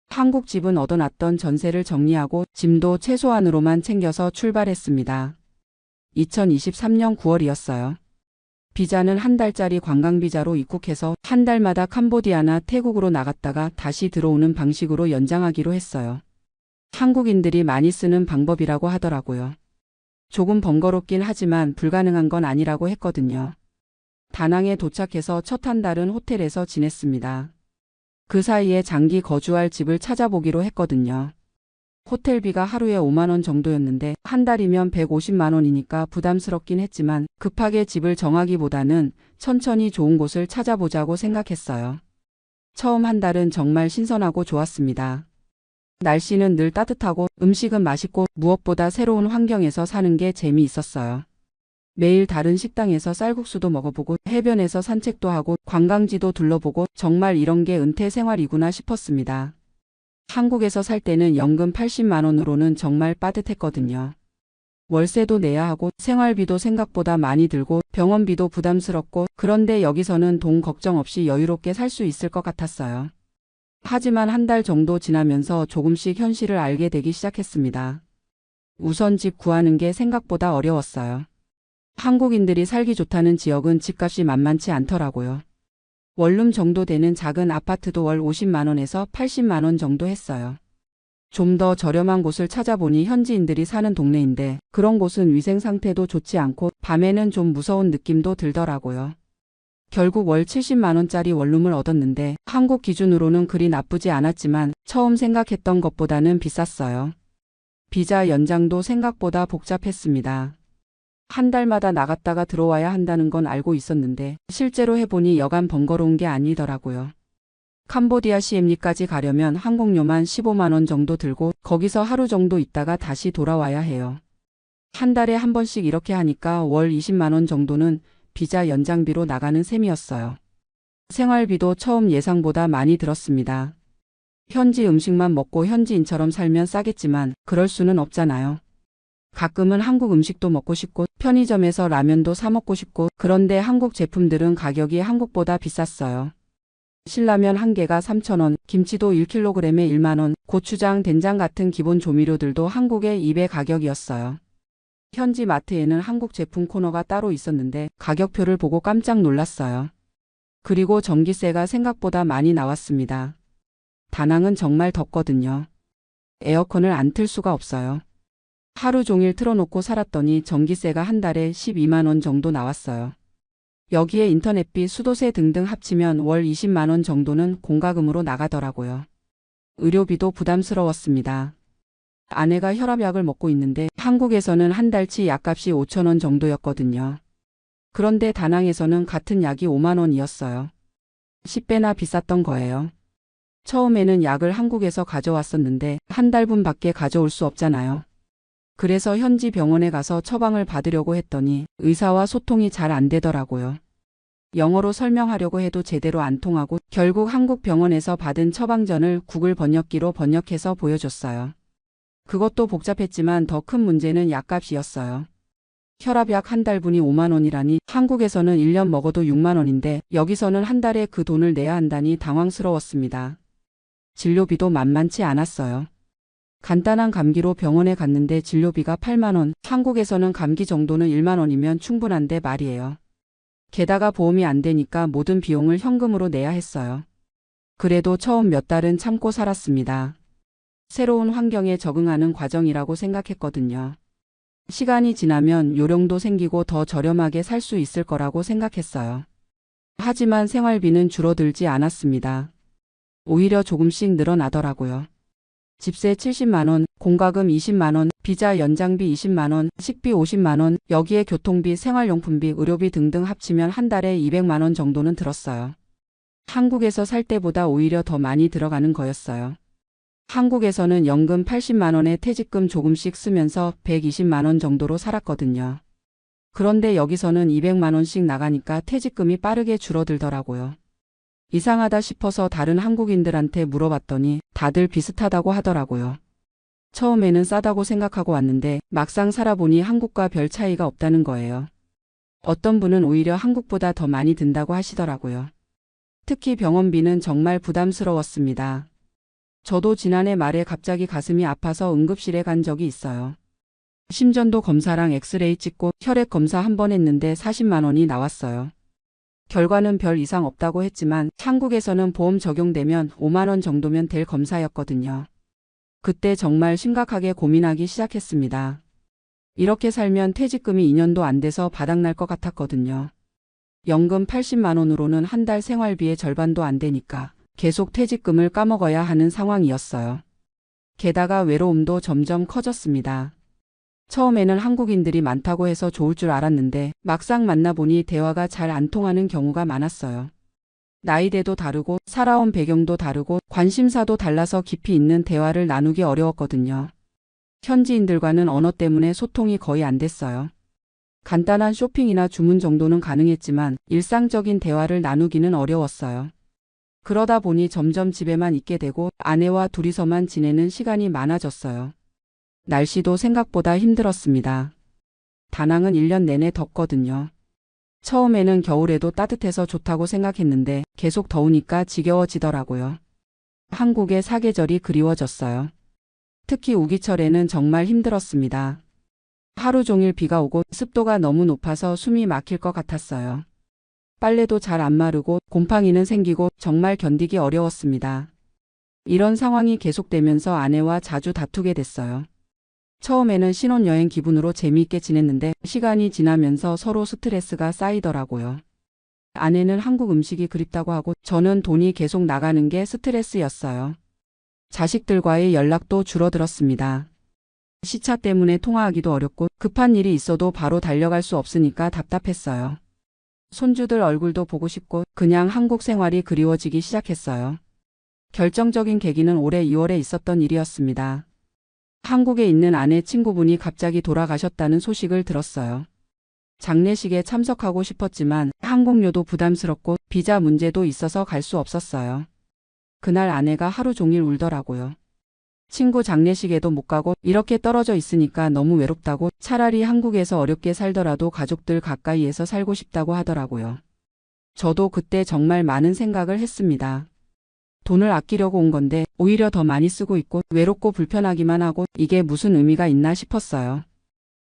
한국 집은 얻어놨던 전세를 정리하고 짐도 최소한으로만 챙겨서 출발했습니다. 2023년 9월이었어요. 비자는 한 달짜리 관광비자로 입국해서 한 달마다 캄보디아나 태국으로 나갔다가 다시 들어오는 방식으로 연장하기로 했어요. 한국인들이 많이 쓰는 방법이라고 하더라고요. 조금 번거롭긴 하지만 불가능한 건 아니라고 했거든요. 다낭에 도착해서 첫 한 달은 호텔에서 지냈습니다. 그 사이에 장기 거주할 집을 찾아보기로 했거든요. 호텔비가 하루에 5만 원 정도였는데 한 달이면 150만 원이니까 부담스럽긴 했지만 급하게 집을 정하기보다는 천천히 좋은 곳을 찾아보자고 생각했어요. 처음 한 달은 정말 신선하고 좋았습니다. 날씨는 늘 따뜻하고 음식은 맛있고 무엇보다 새로운 환경에서 사는 게 재미있었어요. 매일 다른 식당에서 쌀국수도 먹어보고 해변에서 산책도 하고 관광지도 둘러보고 정말 이런 게 은퇴 생활이구나 싶었습니다. 한국에서 살 때는 연금 80만 원으로는 정말 빠듯했거든요. 월세도 내야 하고 생활비도 생각보다 많이 들고 병원비도 부담스럽고 그런데 여기서는 돈 걱정 없이 여유롭게 살 수 있을 것 같았어요. 하지만 한 달 정도 지나면서 조금씩 현실을 알게 되기 시작했습니다. 우선 집 구하는 게 생각보다 어려웠어요. 한국인들이 살기 좋다는 지역은 집값이 만만치 않더라고요. 원룸 정도 되는 작은 아파트도 월 50만 원에서 80만 원 정도 했어요. 좀 더 저렴한 곳을 찾아보니 현지인들이 사는 동네인데 그런 곳은 위생 상태도 좋지 않고 밤에는 좀 무서운 느낌도 들더라고요. 결국 월 70만 원짜리 원룸을 얻었는데 한국 기준으로는 그리 나쁘지 않았지만 처음 생각했던 것보다는 비쌌어요. 비자 연장도 생각보다 복잡했습니다. 한 달마다 나갔다가 들어와야 한다는 건 알고 있었는데 실제로 해보니 여간 번거로운 게 아니더라고요. 캄보디아 시엠리까지 가려면 항공료만 15만 원 정도 들고 거기서 하루 정도 있다가 다시 돌아와야 해요. 한 달에 한 번씩 이렇게 하니까 월 20만 원 정도는 비자 연장비로 나가는 셈이었어요. 생활비도 처음 예상보다 많이 들었습니다. 현지 음식만 먹고 현지인처럼 살면 싸겠지만 그럴 수는 없잖아요. 가끔은 한국 음식도 먹고 싶고 편의점에서 라면도 사 먹고 싶고 그런데 한국 제품들은 가격이 한국보다 비쌌어요. 신라면 한 개가 3,000원, 김치도 1kg에 1만 원, 고추장, 된장 같은 기본 조미료들도 한국의 2배 가격이었어요. 현지 마트에는 한국 제품 코너가 따로 있었는데 가격표를 보고 깜짝 놀랐어요. 그리고 전기세가 생각보다 많이 나왔습니다. 다낭은 정말 덥거든요. 에어컨을 안 틀 수가 없어요. 하루 종일 틀어놓고 살았더니 전기세가 한 달에 12만 원 정도 나왔어요. 여기에 인터넷비, 수도세 등등 합치면 월 20만 원 정도는 공과금으로 나가더라고요. 의료비도 부담스러웠습니다. 아내가 혈압약을 먹고 있는데 한국에서는 한 달치 약값이 5천 원 정도였거든요. 그런데 다낭에서는 같은 약이 5만 원이었어요. 10배나 비쌌던 거예요. 처음에는 약을 한국에서 가져왔었는데 한 달분밖에 가져올 수 없잖아요. 그래서 현지 병원에 가서 처방을 받으려고 했더니 의사와 소통이 잘 안 되더라고요. 영어로 설명하려고 해도 제대로 안 통하고 결국 한국 병원에서 받은 처방전을 구글 번역기로 번역해서 보여줬어요. 그것도 복잡했지만 더 큰 문제는 약값이었어요. 혈압약 한 달분이 5만 원이라니 한국에서는 1년 먹어도 6만 원인데 여기서는 한 달에 그 돈을 내야 한다니 당황스러웠습니다. 진료비도 만만치 않았어요. 간단한 감기로 병원에 갔는데 진료비가 8만 원, 한국에서는 감기 정도는 1만 원이면 충분한데 말이에요. 게다가 보험이 안 되니까 모든 비용을 현금으로 내야 했어요. 그래도 처음 몇 달은 참고 살았습니다. 새로운 환경에 적응하는 과정이라고 생각했거든요. 시간이 지나면 요령도 생기고 더 저렴하게 살 수 있을 거라고 생각했어요. 하지만 생활비는 줄어들지 않았습니다. 오히려 조금씩 늘어나더라고요. 집세 70만 원, 공과금 20만 원, 비자 연장비 20만 원, 식비 50만 원, 여기에 교통비, 생활용품비, 의료비 등등 합치면 한 달에 200만 원 정도는 들었어요. 한국에서 살 때보다 오히려 더 많이 들어가는 거였어요. 한국에서는 연금 80만 원에 퇴직금 조금씩 쓰면서 120만 원 정도로 살았거든요. 그런데 여기서는 200만 원씩 나가니까 퇴직금이 빠르게 줄어들더라고요. 이상하다 싶어서 다른 한국인들한테 물어봤더니 다들 비슷하다고 하더라고요. 처음에는 싸다고 생각하고 왔는데 막상 살아보니 한국과 별 차이가 없다는 거예요. 어떤 분은 오히려 한국보다 더 많이 든다고 하시더라고요. 특히 병원비는 정말 부담스러웠습니다. 저도 지난해 말에 갑자기 가슴이 아파서 응급실에 간 적이 있어요. 심전도 검사랑 엑스레이 찍고 혈액 검사 한 번 했는데 40만 원이 나왔어요. 결과는 별 이상 없다고 했지만 한국에서는 보험 적용되면 5만 원 정도면 될 검사였거든요. 그때 정말 심각하게 고민하기 시작했습니다. 이렇게 살면 퇴직금이 2년도 안 돼서 바닥날 것 같았거든요. 연금 80만 원으로는 한 달 생활비의 절반도 안 되니까 계속 퇴직금을 까먹어야 하는 상황이었어요. 게다가 외로움도 점점 커졌습니다. 처음에는 한국인들이 많다고 해서 좋을 줄 알았는데 막상 만나보니 대화가 잘 안 통하는 경우가 많았어요. 나이대도 다르고 살아온 배경도 다르고 관심사도 달라서 깊이 있는 대화를 나누기 어려웠거든요. 현지인들과는 언어 때문에 소통이 거의 안 됐어요. 간단한 쇼핑이나 주문 정도는 가능했지만 일상적인 대화를 나누기는 어려웠어요. 그러다 보니 점점 집에만 있게 되고 아내와 둘이서만 지내는 시간이 많아졌어요. 날씨도 생각보다 힘들었습니다. 다낭은 1년 내내 덥거든요. 처음에는 겨울에도 따뜻해서 좋다고 생각했는데 계속 더우니까 지겨워지더라고요. 한국의 사계절이 그리워졌어요. 특히 우기철에는 정말 힘들었습니다. 하루 종일 비가 오고 습도가 너무 높아서 숨이 막힐 것 같았어요. 빨래도 잘 안 마르고 곰팡이는 생기고 정말 견디기 어려웠습니다. 이런 상황이 계속되면서 아내와 자주 다투게 됐어요. 처음에는 신혼여행 기분으로 재미있게 지냈는데 시간이 지나면서 서로 스트레스가 쌓이더라고요. 아내는 한국 음식이 그립다고 하고 저는 돈이 계속 나가는 게 스트레스였어요. 자식들과의 연락도 줄어들었습니다. 시차 때문에 통화하기도 어렵고 급한 일이 있어도 바로 달려갈 수 없으니까 답답했어요. 손주들 얼굴도 보고 싶고 그냥 한국 생활이 그리워지기 시작했어요. 결정적인 계기는 올해 2월에 있었던 일이었습니다. 한국에 있는 아내 친구분이 갑자기 돌아가셨다는 소식을 들었어요. 장례식에 참석하고 싶었지만 항공료도 부담스럽고 비자 문제도 있어서 갈 수 없었어요. 그날 아내가 하루 종일 울더라고요. 친구 장례식에도 못 가고 이렇게 떨어져 있으니까 너무 외롭다고 차라리 한국에서 어렵게 살더라도 가족들 가까이에서 살고 싶다고 하더라고요. 저도 그때 정말 많은 생각을 했습니다. 돈을 아끼려고 온 건데 오히려 더 많이 쓰고 있고 외롭고 불편하기만 하고 이게 무슨 의미가 있나 싶었어요.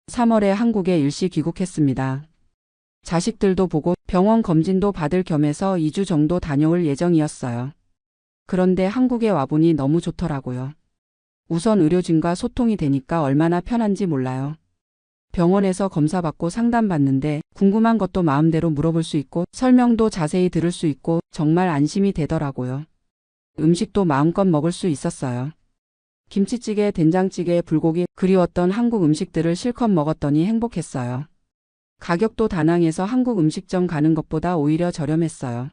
3월에 한국에 일시 귀국했습니다. 자식들도 보고 병원 검진도 받을 겸해서 2주 정도 다녀올 예정이었어요. 그런데 한국에 와보니 너무 좋더라고요. 우선 의료진과 소통이 되니까 얼마나 편한지 몰라요. 병원에서 검사받고 상담받는데 궁금한 것도 마음대로 물어볼 수 있고 설명도 자세히 들을 수 있고 정말 안심이 되더라고요. 음식도 마음껏 먹을 수 있었어요. 김치찌개, 된장찌개, 불고기, 그리웠던 한국 음식들을 실컷 먹었더니 행복했어요. 가격도 다낭에서 한국 음식점 가는 것보다 오히려 저렴했어요.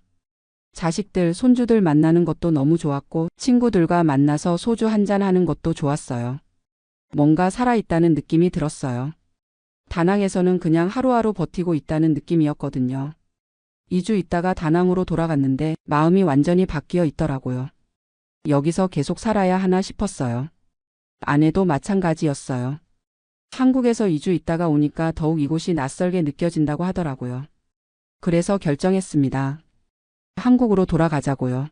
자식들, 손주들 만나는 것도 너무 좋았고 친구들과 만나서 소주 한잔 하는 것도 좋았어요. 뭔가 살아있다는 느낌이 들었어요. 다낭에서는 그냥 하루하루 버티고 있다는 느낌이었거든요. 2주 있다가 다낭으로 돌아갔는데 마음이 완전히 바뀌어 있더라고요. 여기서 계속 살아야 하나 싶었어요. 아내도 마찬가지였어요. 한국에서 2주 있다가 오니까 더욱 이곳이 낯설게 느껴진다고 하더라고요. 그래서 결정했습니다. 한국으로 돌아가자고요.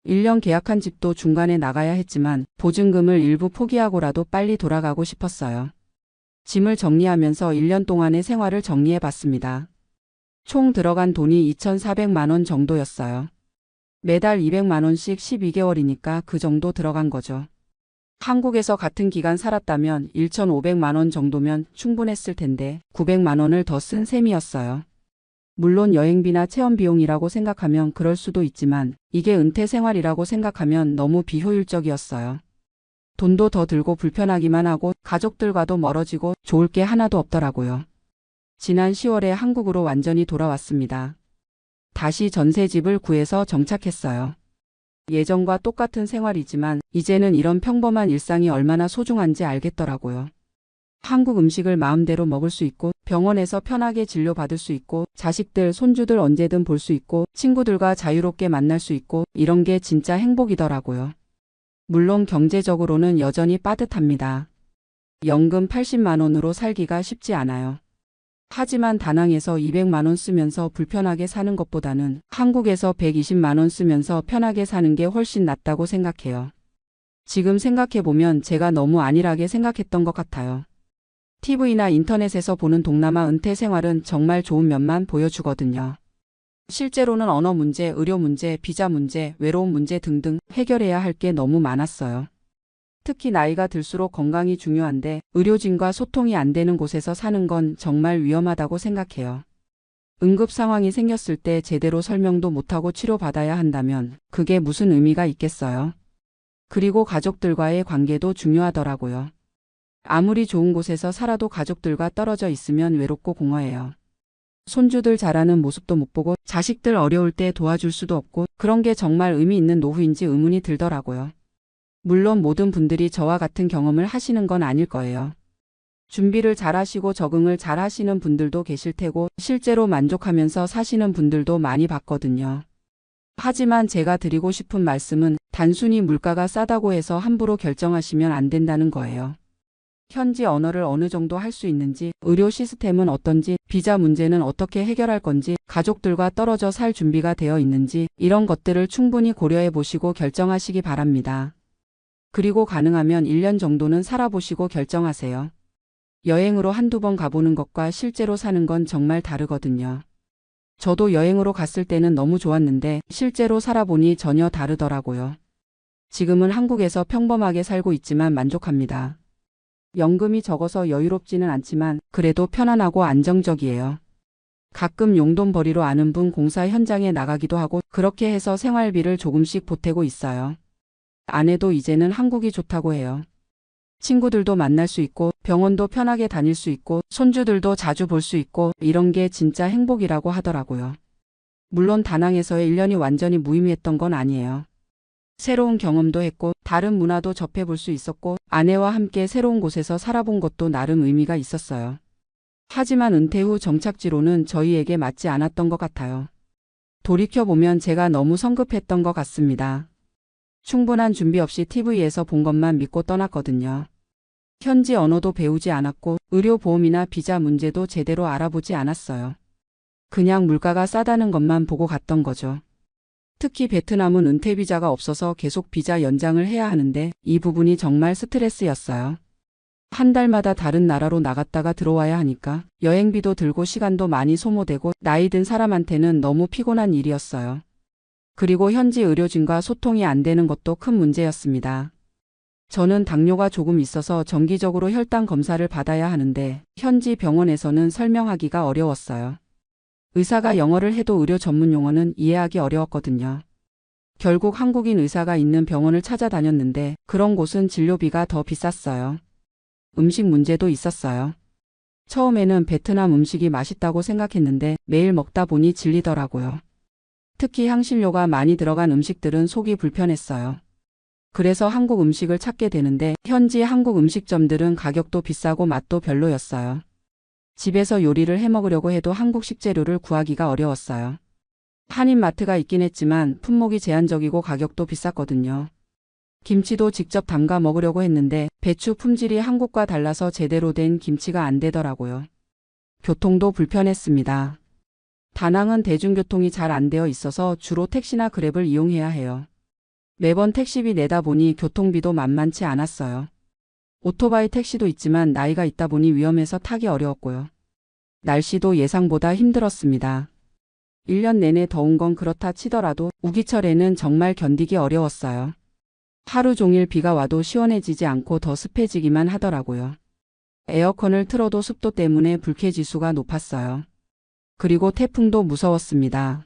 1년 계약한 집도 중간에 나가야 했지만 보증금을 일부 포기하고라도 빨리 돌아가고 싶었어요. 짐을 정리하면서 1년 동안의 생활을 정리해 봤습니다. 총 들어간 돈이 2,400만 원 정도였어요. 매달 200만 원씩 12개월이니까 그 정도 들어간 거죠. 한국에서 같은 기간 살았다면 1,500만 원 정도면 충분했을 텐데 900만 원을 더 쓴 셈이었어요. 물론 여행비나 체험비용이라고 생각하면 그럴 수도 있지만 이게 은퇴 생활이라고 생각하면 너무 비효율적이었어요. 돈도 더 들고 불편하기만 하고 가족들과도 멀어지고 좋을 게 하나도 없더라고요. 지난 10월에 한국으로 완전히 돌아왔습니다. 다시 전셋집을 구해서 정착했어요. 예전과 똑같은 생활이지만 이제는 이런 평범한 일상이 얼마나 소중한지 알겠더라고요. 한국 음식을 마음대로 먹을 수 있고 병원에서 편하게 진료받을 수 있고 자식들, 손주들 언제든 볼 수 있고 친구들과 자유롭게 만날 수 있고 이런 게 진짜 행복이더라고요. 물론 경제적으로는 여전히 빠듯합니다. 연금 80만 원으로 살기가 쉽지 않아요. 하지만 다낭에서 200만 원 쓰면서 불편하게 사는 것보다는 한국에서 120만 원 쓰면서 편하게 사는 게 훨씬 낫다고 생각해요. 지금 생각해보면 제가 너무 안일하게 생각했던 것 같아요. TV나 인터넷에서 보는 동남아 은퇴 생활은 정말 좋은 면만 보여주거든요. 실제로는 언어 문제, 의료 문제, 비자 문제, 외로움 문제 등등 해결해야 할 게 너무 많았어요. 특히 나이가 들수록 건강이 중요한데 의료진과 소통이 안 되는 곳에서 사는 건 정말 위험하다고 생각해요. 응급 상황이 생겼을 때 제대로 설명도 못하고 치료받아야 한다면 그게 무슨 의미가 있겠어요? 그리고 가족들과의 관계도 중요하더라고요. 아무리 좋은 곳에서 살아도 가족들과 떨어져 있으면 외롭고 공허해요. 손주들 자라는 모습도 못 보고 자식들 어려울 때 도와줄 수도 없고 그런 게 정말 의미 있는 노후인지 의문이 들더라고요. 물론 모든 분들이 저와 같은 경험을 하시는 건 아닐 거예요. 준비를 잘 하시고 적응을 잘 하시는 분들도 계실 테고 실제로 만족하면서 사시는 분들도 많이 봤거든요. 하지만 제가 드리고 싶은 말씀은 단순히 물가가 싸다고 해서 함부로 결정하시면 안 된다는 거예요. 현지 언어를 어느 정도 할 수 있는지, 의료 시스템은 어떤지, 비자 문제는 어떻게 해결할 건지, 가족들과 떨어져 살 준비가 되어 있는지 이런 것들을 충분히 고려해 보시고 결정하시기 바랍니다. 그리고 가능하면 1년 정도는 살아보시고 결정하세요. 여행으로 한두 번 가보는 것과 실제로 사는 건 정말 다르거든요. 저도 여행으로 갔을 때는 너무 좋았는데 실제로 살아보니 전혀 다르더라고요. 지금은 한국에서 평범하게 살고 있지만 만족합니다. 연금이 적어서 여유롭지는 않지만 그래도 편안하고 안정적이에요. 가끔 용돈 벌이러 아는 분 공사 현장에 나가기도 하고 그렇게 해서 생활비를 조금씩 보태고 있어요. 아내도 이제는 한국이 좋다고 해요. 친구들도 만날 수 있고 병원도 편하게 다닐 수 있고 손주들도 자주 볼 수 있고 이런 게 진짜 행복이라고 하더라고요. 물론 다낭에서의 1년이 완전히 무의미했던 건 아니에요. 새로운 경험도 했고 다른 문화도 접해볼 수 있었고 아내와 함께 새로운 곳에서 살아본 것도 나름 의미가 있었어요. 하지만 은퇴 후 정착지로는 저희에게 맞지 않았던 것 같아요. 돌이켜보면 제가 너무 성급했던 것 같습니다. 충분한 준비 없이 TV에서 본 것만 믿고 떠났거든요. 현지 언어도 배우지 않았고 의료보험이나 비자 문제도 제대로 알아보지 않았어요. 그냥 물가가 싸다는 것만 보고 갔던 거죠. 특히 베트남은 은퇴 비자가 없어서 계속 비자 연장을 해야 하는데 이 부분이 정말 스트레스였어요. 한 달마다 다른 나라로 나갔다가 들어와야 하니까 여행비도 들고 시간도 많이 소모되고 나이 든 사람한테는 너무 피곤한 일이었어요. 그리고 현지 의료진과 소통이 안 되는 것도 큰 문제였습니다. 저는 당뇨가 조금 있어서 정기적으로 혈당 검사를 받아야 하는데 현지 병원에서는 설명하기가 어려웠어요. 의사가 영어를 해도 의료 전문 용어는 이해하기 어려웠거든요. 결국 한국인 의사가 있는 병원을 찾아다녔는데 그런 곳은 진료비가 더 비쌌어요. 음식 문제도 있었어요. 처음에는 베트남 음식이 맛있다고 생각했는데 매일 먹다 보니 질리더라고요. 특히 향신료가 많이 들어간 음식들은 속이 불편했어요. 그래서 한국 음식을 찾게 되는데 현지 한국 음식점들은 가격도 비싸고 맛도 별로였어요. 집에서 요리를 해 먹으려고 해도 한국 식재료를 구하기가 어려웠어요. 한인마트가 있긴 했지만 품목이 제한적이고 가격도 비쌌거든요. 김치도 직접 담가 먹으려고 했는데 배추 품질이 한국과 달라서 제대로 된 김치가 안 되더라고요. 교통도 불편했습니다. 다낭은 대중교통이 잘 안 되어 있어서 주로 택시나 그랩을 이용해야 해요. 매번 택시비 내다 보니 교통비도 만만치 않았어요. 오토바이 택시도 있지만 나이가 있다 보니 위험해서 타기 어려웠고요. 날씨도 예상보다 힘들었습니다. 1년 내내 더운 건 그렇다 치더라도 우기철에는 정말 견디기 어려웠어요. 하루 종일 비가 와도 시원해지지 않고 더 습해지기만 하더라고요. 에어컨을 틀어도 습도 때문에 불쾌지수가 높았어요. 그리고 태풍도 무서웠습니다.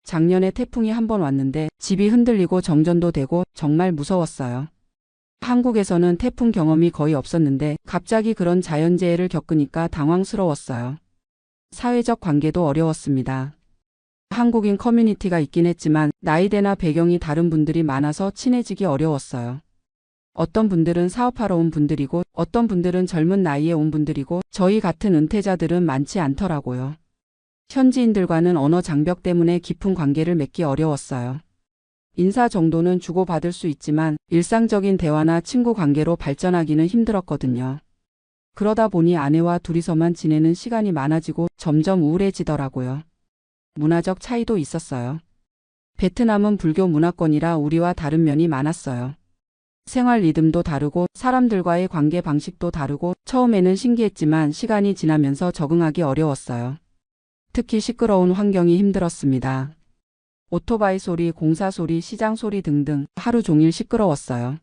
작년에 태풍이 한 번 왔는데 집이 흔들리고 정전도 되고 정말 무서웠어요. 한국에서는 태풍 경험이 거의 없었는데 갑자기 그런 자연재해를 겪으니까 당황스러웠어요. 사회적 관계도 어려웠습니다. 한국인 커뮤니티가 있긴 했지만 나이대나 배경이 다른 분들이 많아서 친해지기 어려웠어요. 어떤 분들은 사업하러 온 분들이고 어떤 분들은 젊은 나이에 온 분들이고 저희 같은 은퇴자들은 많지 않더라고요. 현지인들과는 언어 장벽 때문에 깊은 관계를 맺기 어려웠어요. 인사 정도는 주고받을 수 있지만 일상적인 대화나 친구 관계로 발전하기는 힘들었거든요. 그러다 보니 아내와 둘이서만 지내는 시간이 많아지고 점점 우울해지더라고요. 문화적 차이도 있었어요. 베트남은 불교 문화권이라 우리와 다른 면이 많았어요. 생활 리듬도 다르고 사람들과의 관계 방식도 다르고 처음에는 신기했지만 시간이 지나면서 적응하기 어려웠어요. 특히 시끄러운 환경이 힘들었습니다. 오토바이 소리, 공사 소리, 시장 소리 등등 하루 종일 시끄러웠어요.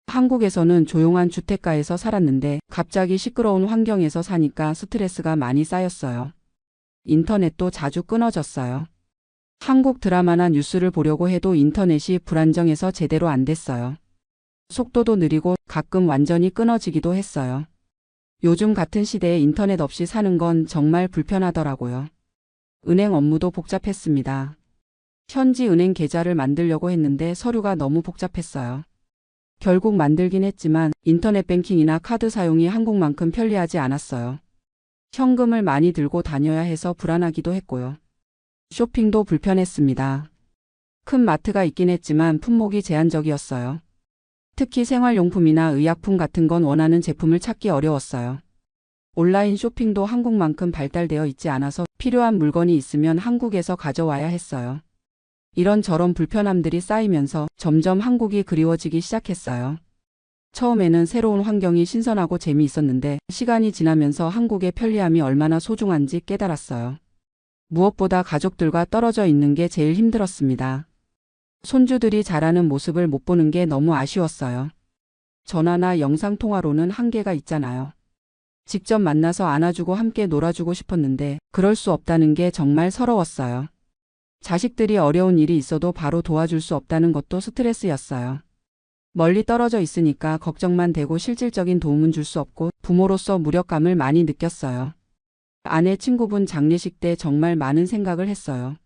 한국에서는 조용한 주택가에서 살았는데 갑자기 시끄러운 환경에서 사니까 스트레스가 많이 쌓였어요. 인터넷도 자주 끊어졌어요. 한국 드라마나 뉴스를 보려고 해도 인터넷이 불안정해서 제대로 안 됐어요. 속도도 느리고 가끔 완전히 끊어지기도 했어요. 요즘 같은 시대에 인터넷 없이 사는 건 정말 불편하더라고요. 은행 업무도 복잡했습니다. 현지 은행 계좌를 만들려고 했는데 서류가 너무 복잡했어요. 결국 만들긴 했지만 인터넷 뱅킹이나 카드 사용이 한국만큼 편리하지 않았어요. 현금을 많이 들고 다녀야 해서 불안하기도 했고요. 쇼핑도 불편했습니다. 큰 마트가 있긴 했지만 품목이 제한적이었어요. 특히 생활용품이나 의약품 같은 건 원하는 제품을 찾기 어려웠어요. 온라인 쇼핑도 한국만큼 발달되어 있지 않아서 필요한 물건이 있으면 한국에서 가져와야 했어요. 이런저런 불편함들이 쌓이면서 점점 한국이 그리워지기 시작했어요. 처음에는 새로운 환경이 신선하고 재미있었는데 시간이 지나면서 한국의 편리함이 얼마나 소중한지 깨달았어요. 무엇보다 가족들과 떨어져 있는 게 제일 힘들었습니다. 손주들이 자라는 모습을 못 보는 게 너무 아쉬웠어요. 전화나 영상통화로는 한계가 있잖아요. 직접 만나서 안아주고 함께 놀아주고 싶었는데 그럴 수 없다는 게 정말 서러웠어요. 자식들이 어려운 일이 있어도 바로 도와줄 수 없다는 것도 스트레스였어요. 멀리 떨어져 있으니까 걱정만 되고 실질적인 도움은 줄 수 없고 부모로서 무력감을 많이 느꼈어요. 아내 친구분 장례식 때 정말 많은 생각을 했어요.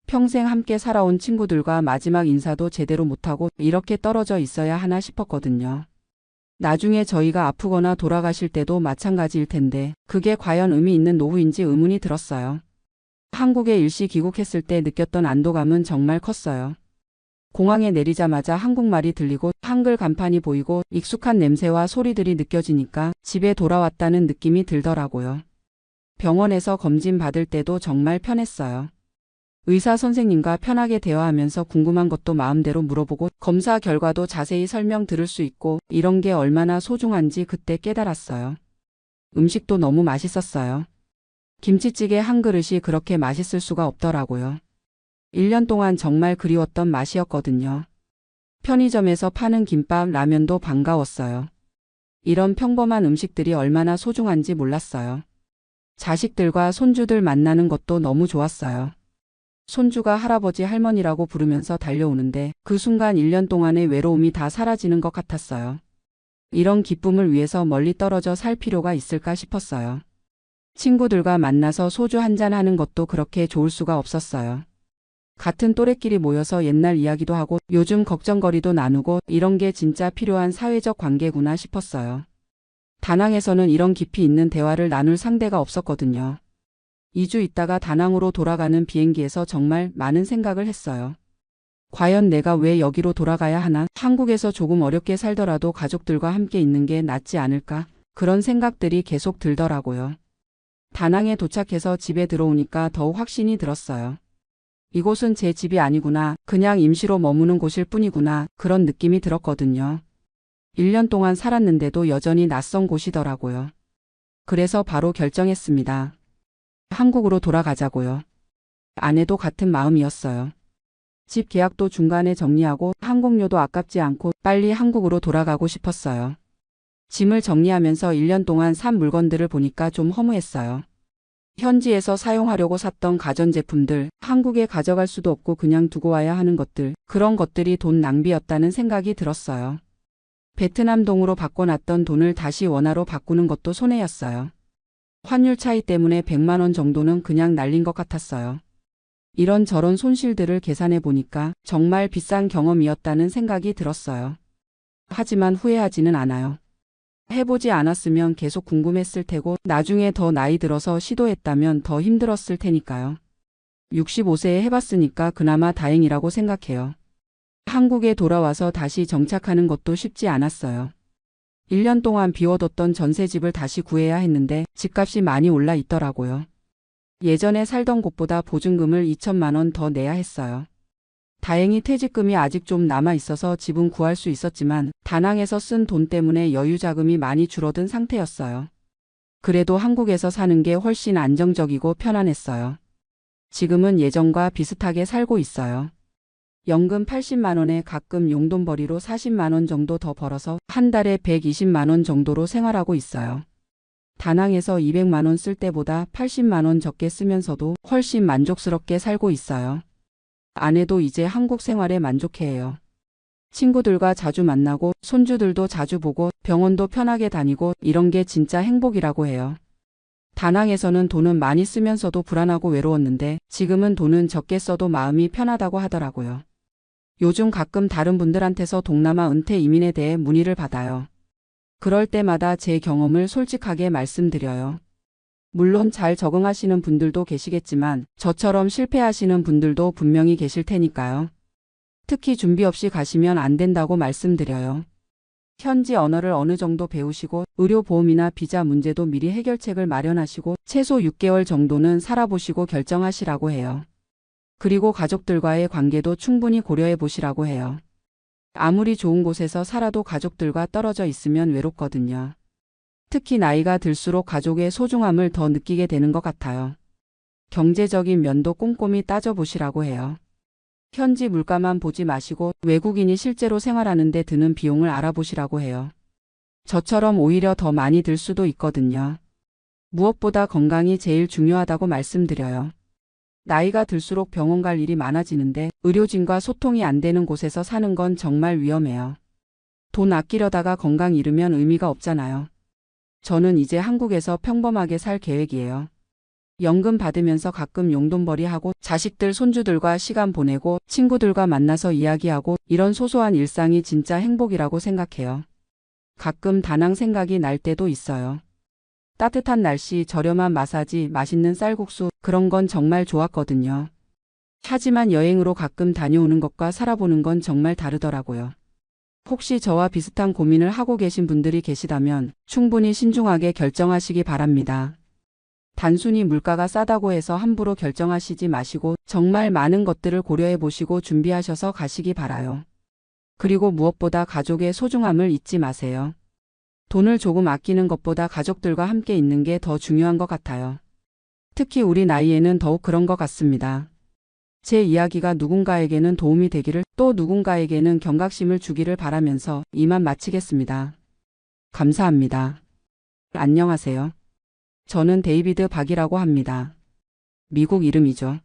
평생 함께 살아온 친구들과 마지막 인사도 제대로 못하고 이렇게 떨어져 있어야 하나 싶었거든요. 나중에 저희가 아프거나 돌아가실 때도 마찬가지일 텐데 그게 과연 의미 있는 노후인지 의문이 들었어요. 한국에 일시 귀국했을 때 느꼈던 안도감은 정말 컸어요. 공항에 내리자마자 한국말이 들리고 한글 간판이 보이고 익숙한 냄새와 소리들이 느껴지니까 집에 돌아왔다는 느낌이 들더라고요. 병원에서 검진 받을 때도 정말 편했어요. 의사 선생님과 편하게 대화하면서 궁금한 것도 마음대로 물어보고 검사 결과도 자세히 설명 들을 수 있고 이런 게 얼마나 소중한지 그때 깨달았어요. 음식도 너무 맛있었어요. 김치찌개 한 그릇이 그렇게 맛있을 수가 없더라고요. 1년 동안 정말 그리웠던 맛이었거든요. 편의점에서 파는 김밥, 라면도 반가웠어요. 이런 평범한 음식들이 얼마나 소중한지 몰랐어요. 자식들과 손주들 만나는 것도 너무 좋았어요. 손주가 할아버지 할머니라고 부르면서 달려오는데 그 순간 1년 동안의 외로움이 다 사라지는 것 같았어요. 이런 기쁨을 위해서 멀리 떨어져 살 필요가 있을까 싶었어요. 친구들과 만나서 소주 한잔 하는 것도 그렇게 좋을 수가 없었어요. 같은 또래끼리 모여서 옛날 이야기도 하고 요즘 걱정거리도 나누고 이런 게 진짜 필요한 사회적 관계구나 싶었어요. 다낭에서는 이런 깊이 있는 대화를 나눌 상대가 없었거든요. 2주 있다가 다낭으로 돌아가는 비행기에서 정말 많은 생각을 했어요. 과연 내가 왜 여기로 돌아가야 하나? 한국에서 조금 어렵게 살더라도 가족들과 함께 있는 게 낫지 않을까? 그런 생각들이 계속 들더라고요. 다낭에 도착해서 집에 들어오니까 더욱 확신이 들었어요. 이곳은 제 집이 아니구나. 그냥 임시로 머무는 곳일 뿐이구나. 그런 느낌이 들었거든요. 1년 동안 살았는데도 여전히 낯선 곳이더라고요. 그래서 바로 결정했습니다. 한국으로 돌아가자고요. 아내도 같은 마음이었어요. 집 계약도 중간에 정리하고 항공료도 아깝지 않고 빨리 한국으로 돌아가고 싶었어요. 짐을 정리하면서 1년 동안 산 물건들을 보니까 좀 허무했어요. 현지에서 사용하려고 샀던 가전제품들, 한국에 가져갈 수도 없고 그냥 두고 와야 하는 것들, 그런 것들이 돈 낭비였다는 생각이 들었어요. 베트남 동으로 바꿔놨던 돈을 다시 원화로 바꾸는 것도 손해였어요. 환율 차이 때문에 100만 원 정도는 그냥 날린 것 같았어요. 이런저런 손실들을 계산해 보니까 정말 비싼 경험이었다는 생각이 들었어요. 하지만 후회하지는 않아요. 해보지 않았으면 계속 궁금했을 테고 나중에 더 나이 들어서 시도했다면 더 힘들었을 테니까요. 65세에 해봤으니까 그나마 다행이라고 생각해요. 한국에 돌아와서 다시 정착하는 것도 쉽지 않았어요. 1년 동안 비워뒀던 전세집을 다시 구해야 했는데 집값이 많이 올라 있더라고요. 예전에 살던 곳보다 보증금을 2천만 원 더 내야 했어요. 다행히 퇴직금이 아직 좀 남아 있어서 집은 구할 수 있었지만 다낭에서 쓴 돈 때문에 여유 자금이 많이 줄어든 상태였어요. 그래도 한국에서 사는 게 훨씬 안정적이고 편안했어요. 지금은 예전과 비슷하게 살고 있어요. 연금 80만 원에 가끔 용돈벌이로 40만 원 정도 더 벌어서 한 달에 120만 원 정도로 생활하고 있어요. 다낭에서 200만 원 쓸 때보다 80만 원 적게 쓰면서도 훨씬 만족스럽게 살고 있어요. 아내도 이제 한국 생활에 만족해해요. 친구들과 자주 만나고 손주들도 자주 보고 병원도 편하게 다니고 이런 게 진짜 행복이라고 해요. 다낭에서는 돈은 많이 쓰면서도 불안하고 외로웠는데 지금은 돈은 적게 써도 마음이 편하다고 하더라고요. 요즘 가끔 다른 분들한테서 동남아 은퇴 이민에 대해 문의를 받아요. 그럴 때마다 제 경험을 솔직하게 말씀드려요. 물론 잘 적응하시는 분들도 계시겠지만 저처럼 실패하시는 분들도 분명히 계실 테니까요. 특히 준비 없이 가시면 안 된다고 말씀드려요. 현지 언어를 어느 정도 배우시고 의료보험이나 비자 문제도 미리 해결책을 마련하시고 최소 6개월 정도는 살아보시고 결정하시라고 해요. 그리고 가족들과의 관계도 충분히 고려해 보시라고 해요. 아무리 좋은 곳에서 살아도 가족들과 떨어져 있으면 외롭거든요. 특히 나이가 들수록 가족의 소중함을 더 느끼게 되는 것 같아요. 경제적인 면도 꼼꼼히 따져보시라고 해요. 현지 물가만 보지 마시고 외국인이 실제로 생활하는 데 드는 비용을 알아보시라고 해요. 저처럼 오히려 더 많이 들 수도 있거든요. 무엇보다 건강이 제일 중요하다고 말씀드려요. 나이가 들수록 병원 갈 일이 많아지는데 의료진과 소통이 안 되는 곳에서 사는 건 정말 위험해요. 돈 아끼려다가 건강 잃으면 의미가 없잖아요. 저는 이제 한국에서 평범하게 살 계획이에요. 연금 받으면서 가끔 용돈벌이하고 자식들 손주들과 시간 보내고 친구들과 만나서 이야기하고 이런 소소한 일상이 진짜 행복이라고 생각해요. 가끔 다낭 생각이 날 때도 있어요. 따뜻한 날씨, 저렴한 마사지, 맛있는 쌀국수 그런 건 정말 좋았거든요. 하지만 여행으로 가끔 다녀오는 것과 살아보는 건 정말 다르더라고요. 혹시 저와 비슷한 고민을 하고 계신 분들이 계시다면 충분히 신중하게 결정하시기 바랍니다. 단순히 물가가 싸다고 해서 함부로 결정하시지 마시고 정말 많은 것들을 고려해 보시고 준비하셔서 가시기 바라요. 그리고 무엇보다 가족의 소중함을 잊지 마세요. 돈을 조금 아끼는 것보다 가족들과 함께 있는 게 더 중요한 것 같아요. 특히 우리 나이에는 더욱 그런 것 같습니다. 제 이야기가 누군가에게는 도움이 되기를 또 누군가에게는 경각심을 주기를 바라면서 이만 마치겠습니다. 감사합니다. 안녕하세요. 저는 데이비드 박이라고 합니다. 미국 이름이죠.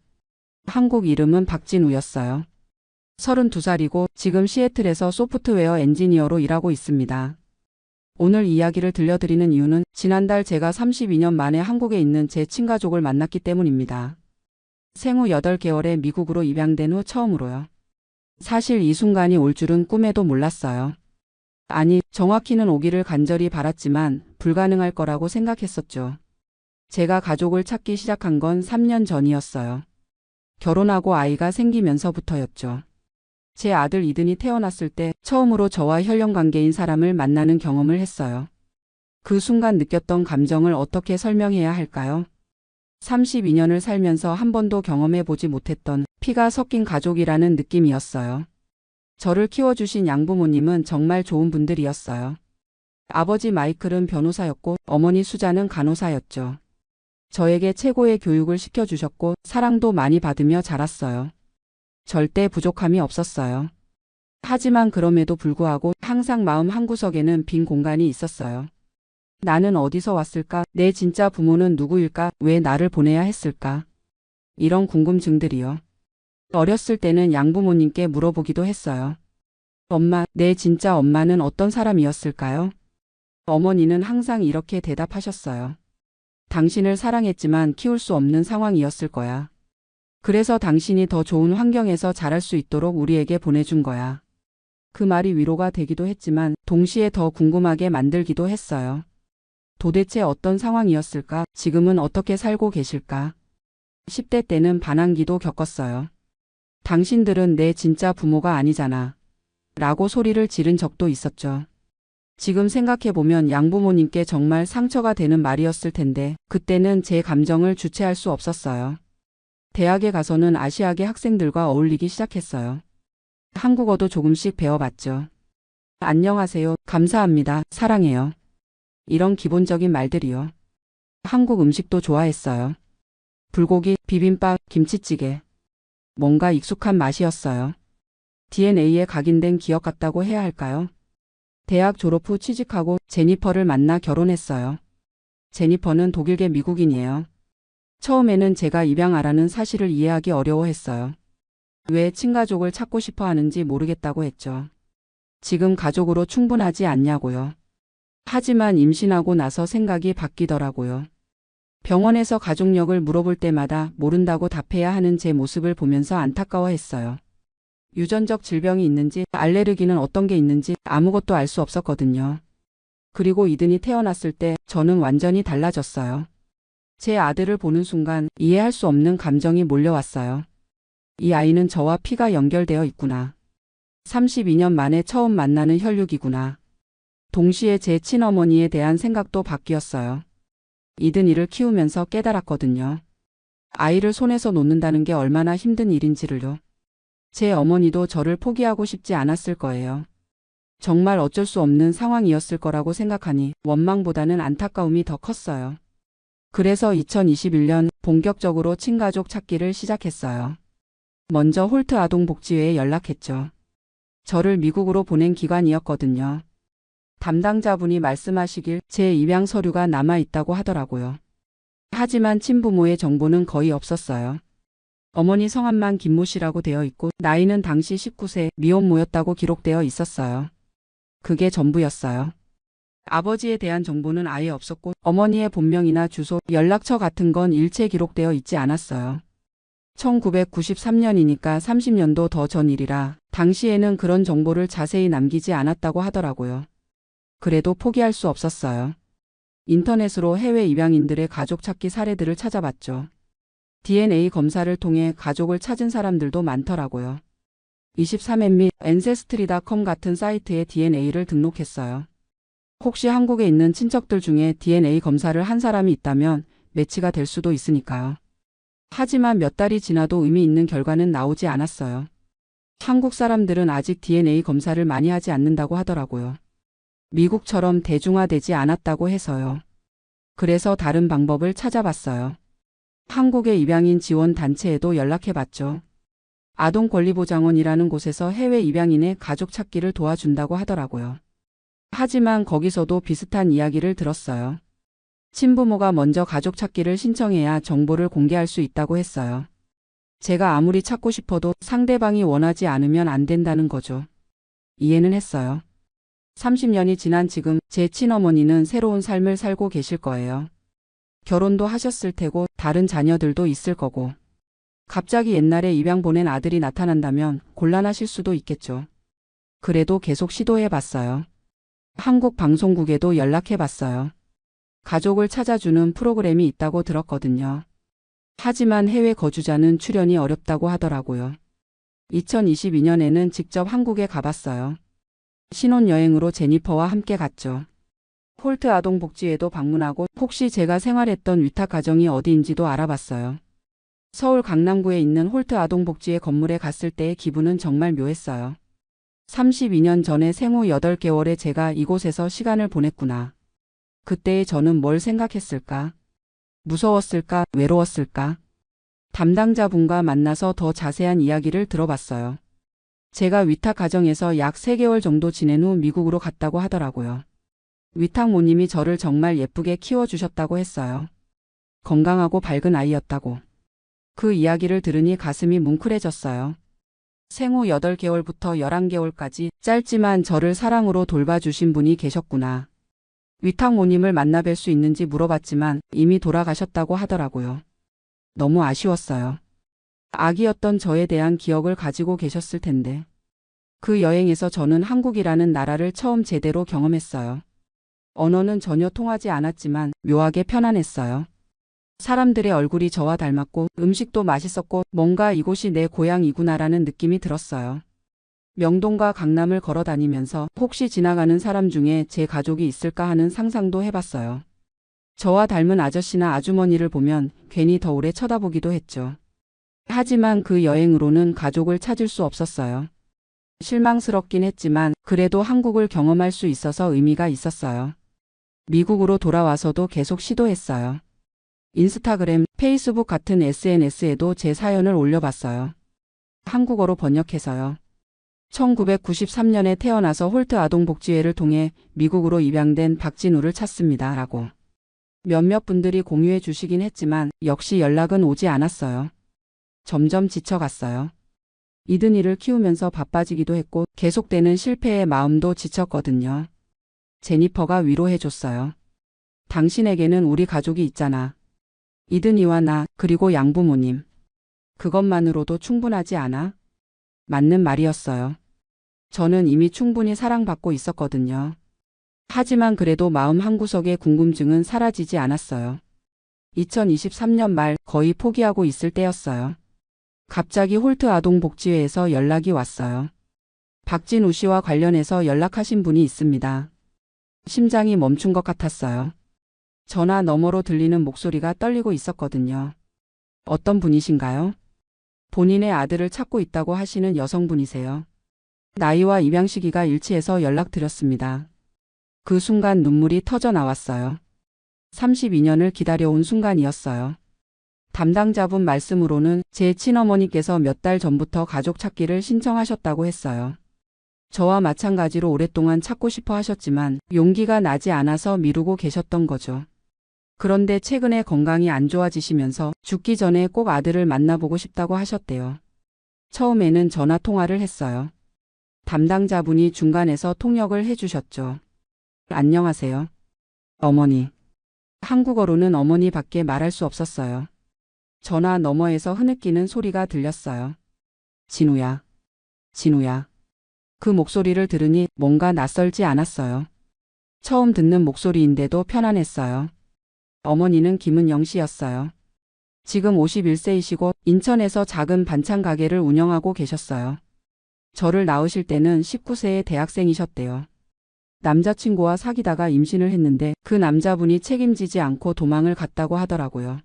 한국 이름은 박진우였어요. 32살이고 지금 시애틀에서 소프트웨어 엔지니어로 일하고 있습니다. 오늘 이야기를 들려드리는 이유는 지난달 제가 32년 만에 한국에 있는 제 친가족을 만났기 때문입니다. 생후 8개월에 미국으로 입양된 후 처음으로요. 사실 이 순간이 올 줄은 꿈에도 몰랐어요. 아니, 정확히는 오기를 간절히 바랐지만 불가능할 거라고 생각했었죠. 제가 가족을 찾기 시작한 건 3년 전이었어요. 결혼하고 아이가 생기면서부터였죠. 제 아들 이든이 태어났을 때 처음으로 저와 혈연 관계인 사람을 만나는 경험을 했어요. 그 순간 느꼈던 감정을 어떻게 설명해야 할까요? 32년을 살면서 한 번도 경험해 보지 못했던 피가 섞인 가족이라는 느낌이었어요. 저를 키워주신 양부모님은 정말 좋은 분들이었어요. 아버지 마이클은 변호사였고 어머니 수자는 간호사였죠. 저에게 최고의 교육을 시켜주셨고 사랑도 많이 받으며 자랐어요. 절대 부족함이 없었어요. 하지만 그럼에도 불구하고 항상 마음 한구석에는 빈 공간이 있었어요. 나는 어디서 왔을까? 내 진짜 부모는 누구일까? 왜 나를 보내야 했을까? 이런 궁금증들이요. 어렸을 때는 양부모님께 물어보기도 했어요. 엄마, 내 진짜 엄마는 어떤 사람이었을까요? 어머니는 항상 이렇게 대답하셨어요. 당신을 사랑했지만 키울 수 없는 상황이었을 거야. 그래서 당신이 더 좋은 환경에서 자랄 수 있도록 우리에게 보내준 거야. 그 말이 위로가 되기도 했지만 동시에 더 궁금하게 만들기도 했어요. 도대체 어떤 상황이었을까? 지금은 어떻게 살고 계실까? 10대 때는 반항기도 겪었어요. 당신들은 내 진짜 부모가 아니잖아. 라고 소리를 지른 적도 있었죠. 지금 생각해보면 양부모님께 정말 상처가 되는 말이었을 텐데 그때는 제 감정을 주체할 수 없었어요. 대학에 가서는 아시아계 학생들과 어울리기 시작했어요. 한국어도 조금씩 배워봤죠. 안녕하세요. 감사합니다. 사랑해요. 이런 기본적인 말들이요. 한국 음식도 좋아했어요. 불고기, 비빔밥, 김치찌개. 뭔가 익숙한 맛이었어요. DNA에 각인된 기억 같다고 해야 할까요? 대학 졸업 후 취직하고 제니퍼를 만나 결혼했어요. 제니퍼는 독일계 미국인이에요. 처음에는 제가 입양아라는 사실을 이해하기 어려워했어요. 왜 친가족을 찾고 싶어 하는지 모르겠다고 했죠. 지금 가족으로 충분하지 않냐고요. 하지만 임신하고 나서 생각이 바뀌더라고요. 병원에서 가족력을 물어볼 때마다 모른다고 답해야 하는 제 모습을 보면서 안타까워했어요. 유전적 질병이 있는지 알레르기는 어떤 게 있는지 아무것도 알 수 없었거든요. 그리고 이든이 태어났을 때 저는 완전히 달라졌어요. 제 아들을 보는 순간 이해할 수 없는 감정이 몰려왔어요. 이 아이는 저와 피가 연결되어 있구나. 32년 만에 처음 만나는 혈육이구나. 동시에 제 친어머니에 대한 생각도 바뀌었어요. 이든이를 키우면서 깨달았거든요. 아이를 손에서 놓는다는 게 얼마나 힘든 일인지를요. 제 어머니도 저를 포기하고 싶지 않았을 거예요. 정말 어쩔 수 없는 상황이었을 거라고 생각하니 원망보다는 안타까움이 더 컸어요. 그래서 2021년 본격적으로 친가족 찾기를 시작했어요. 먼저 홀트 아동복지회에 연락했죠. 저를 미국으로 보낸 기관이었거든요. 담당자분이 말씀하시길 제 입양 서류가 남아있다고 하더라고요. 하지만 친부모의 정보는 거의 없었어요. 어머니 성함만 김모 씨라고 되어 있고 나이는 당시 19세 미혼모였다고 기록되어 있었어요. 그게 전부였어요. 아버지에 대한 정보는 아예 없었고 어머니의 본명이나 주소, 연락처 같은 건 일체 기록되어 있지 않았어요. 1993년이니까 30년도 더 전 일이라 당시에는 그런 정보를 자세히 남기지 않았다고 하더라고요. 그래도 포기할 수 없었어요. 인터넷으로 해외 입양인들의 가족 찾기 사례들을 찾아봤죠. DNA 검사를 통해 가족을 찾은 사람들도 많더라고요. 23앤 및 엔세스트리.com 같은 사이트에 DNA를 등록했어요. 혹시 한국에 있는 친척들 중에 DNA 검사를 한 사람이 있다면 매치가 될 수도 있으니까요. 하지만 몇 달이 지나도 의미 있는 결과는 나오지 않았어요. 한국 사람들은 아직 DNA 검사를 많이 하지 않는다고 하더라고요. 미국처럼 대중화되지 않았다고 해서요. 그래서 다른 방법을 찾아봤어요. 한국의 입양인 지원 단체에도 연락해봤죠. 아동권리보장원이라는 곳에서 해외 입양인의 가족 찾기를 도와준다고 하더라고요. 하지만 거기서도 비슷한 이야기를 들었어요. 친부모가 먼저 가족 찾기를 신청해야 정보를 공개할 수 있다고 했어요. 제가 아무리 찾고 싶어도 상대방이 원하지 않으면 안 된다는 거죠. 이해는 했어요. 30년이 지난 지금 제 친어머니는 새로운 삶을 살고 계실 거예요. 결혼도 하셨을 테고 다른 자녀들도 있을 거고. 갑자기 옛날에 입양 보낸 아들이 나타난다면 곤란하실 수도 있겠죠. 그래도 계속 시도해봤어요. 한국 방송국에도 연락해봤어요. 가족을 찾아주는 프로그램이 있다고 들었거든요. 하지만 해외 거주자는 출연이 어렵다고 하더라고요. 2022년에는 직접 한국에 가봤어요. 신혼여행으로 제니퍼와 함께 갔죠. 홀트 아동복지회도 방문하고 혹시 제가 생활했던 위탁 가정이 어디인지도 알아봤어요. 서울 강남구에 있는 홀트 아동복지회 건물에 갔을 때의 기분은 정말 묘했어요. 32년 전에 생후 8개월에 제가 이곳에서 시간을 보냈구나. 그때의 저는 뭘 생각했을까? 무서웠을까? 외로웠을까? 담당자분과 만나서 더 자세한 이야기를 들어봤어요. 제가 위탁 가정에서 약 3개월 정도 지낸 후 미국으로 갔다고 하더라고요. 위탁모님이 저를 정말 예쁘게 키워주셨다고 했어요. 건강하고 밝은 아이였다고. 그 이야기를 들으니 가슴이 뭉클해졌어요. 생후 8개월부터 11개월까지 짧지만 저를 사랑으로 돌봐주신 분이 계셨구나. 위탁모님을 만나뵐 수 있는지 물어봤지만 이미 돌아가셨다고 하더라고요. 너무 아쉬웠어요. 아기였던 저에 대한 기억을 가지고 계셨을 텐데. 그 여행에서 저는 한국이라는 나라를 처음 제대로 경험했어요. 언어는 전혀 통하지 않았지만 묘하게 편안했어요. 사람들의 얼굴이 저와 닮았고 음식도 맛있었고 뭔가 이곳이 내 고향이구나라는 느낌이 들었어요. 명동과 강남을 걸어 다니면서 혹시 지나가는 사람 중에 제 가족이 있을까 하는 상상도 해봤어요. 저와 닮은 아저씨나 아주머니를 보면 괜히 더 오래 쳐다보기도 했죠. 하지만 그 여행으로는 가족을 찾을 수 없었어요. 실망스럽긴 했지만 그래도 한국을 경험할 수 있어서 의미가 있었어요. 미국으로 돌아와서도 계속 시도했어요. 인스타그램, 페이스북 같은 SNS에도 제 사연을 올려봤어요. 한국어로 번역해서요. 1993년에 태어나서 홀트 아동복지회를 통해 미국으로 입양된 박진우를 찾습니다. 라고. 몇몇 분들이 공유해 주시긴 했지만 역시 연락은 오지 않았어요. 점점 지쳐갔어요. 이든이를 키우면서 바빠지기도 했고 계속되는 실패에 마음도 지쳤거든요. 제니퍼가 위로해줬어요. 당신에게는 우리 가족이 있잖아. 이든이와 나 그리고 양부모님. 그것만으로도 충분하지 않아? 맞는 말이었어요. 저는 이미 충분히 사랑받고 있었거든요. 하지만 그래도 마음 한구석의 궁금증은 사라지지 않았어요. 2023년 말 거의 포기하고 있을 때였어요. 갑자기 홀트 아동복지회에서 연락이 왔어요. 박진우 씨와 관련해서 연락하신 분이 있습니다. 심장이 멈춘 것 같았어요. 전화 너머로 들리는 목소리가 떨리고 있었거든요. 어떤 분이신가요? 본인의 아들을 찾고 있다고 하시는 여성분이세요. 나이와 입양 시기가 일치해서 연락드렸습니다. 그 순간 눈물이 터져 나왔어요. 32년을 기다려온 순간이었어요. 담당자분 말씀으로는 제 친어머니께서 몇 달 전부터 가족 찾기를 신청하셨다고 했어요. 저와 마찬가지로 오랫동안 찾고 싶어 하셨지만 용기가 나지 않아서 미루고 계셨던 거죠. 그런데 최근에 건강이 안 좋아지시면서 죽기 전에 꼭 아들을 만나보고 싶다고 하셨대요. 처음에는 전화 통화를 했어요. 담당자분이 중간에서 통역을 해주셨죠. 안녕하세요. 어머니. 한국어로는 어머니밖에 말할 수 없었어요. 전화 너머에서 흐느끼는 소리가 들렸어요. 진우야. 진우야. 그 목소리를 들으니 뭔가 낯설지 않았어요. 처음 듣는 목소리인데도 편안했어요. 어머니는 김은영 씨였어요. 지금 51세이시고 인천에서 작은 반찬 가게를 운영하고 계셨어요. 저를 낳으실 때는 19세의 대학생이셨대요. 남자친구와 사귀다가 임신을 했는데 그 남자분이 책임지지 않고 도망을 갔다고 하더라고요.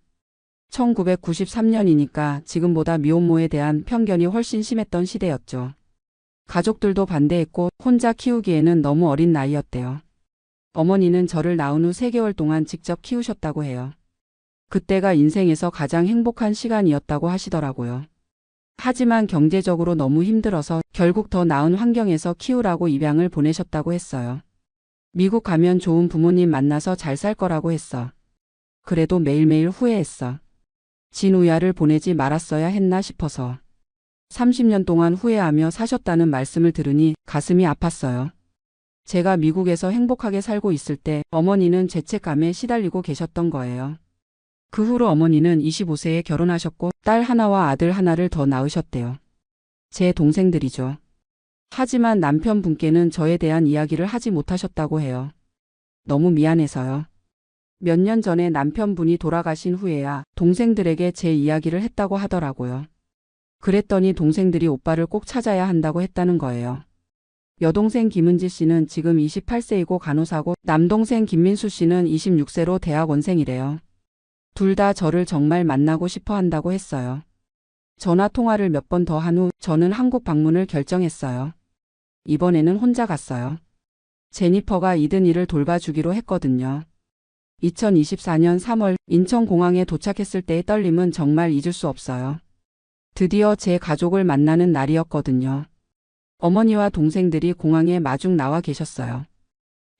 1993년이니까 지금보다 미혼모에 대한 편견이 훨씬 심했던 시대였죠. 가족들도 반대했고 혼자 키우기에는 너무 어린 나이였대요. 어머니는 저를 낳은 후 3개월 동안 직접 키우셨다고 해요. 그때가 인생에서 가장 행복한 시간이었다고 하시더라고요. 하지만 경제적으로 너무 힘들어서 결국 더 나은 환경에서 키우라고 입양을 보내셨다고 했어요. 미국 가면 좋은 부모님 만나서 잘 살 거라고 했어. 그래도 매일매일 후회했어. 진우야를 보내지 말았어야 했나 싶어서. 30년 동안 후회하며 사셨다는 말씀을 들으니 가슴이 아팠어요. 제가 미국에서 행복하게 살고 있을 때 어머니는 죄책감에 시달리고 계셨던 거예요. 그 후로 어머니는 25세에 결혼하셨고 딸 하나와 아들 하나를 더 낳으셨대요. 제 동생들이죠. 하지만 남편분께는 저에 대한 이야기를 하지 못하셨다고 해요. 너무 미안해서요. 몇 년 전에 남편분이 돌아가신 후에야 동생들에게 제 이야기를 했다고 하더라고요. 그랬더니 동생들이 오빠를 꼭 찾아야 한다고 했다는 거예요. 여동생 김은지 씨는 지금 28세이고 간호사고 남동생 김민수 씨는 26세로 대학원생이래요. 둘 다 저를 정말 만나고 싶어 한다고 했어요. 전화 통화를 몇 번 더 한 후 저는 한국 방문을 결정했어요. 이번에는 혼자 갔어요. 제니퍼가 이든이를 돌봐주기로 했거든요. 2024년 3월 인천공항에 도착했을 때의 떨림은 정말 잊을 수 없어요. 드디어 제 가족을 만나는 날이었거든요. 어머니와 동생들이 공항에 마중 나와 계셨어요.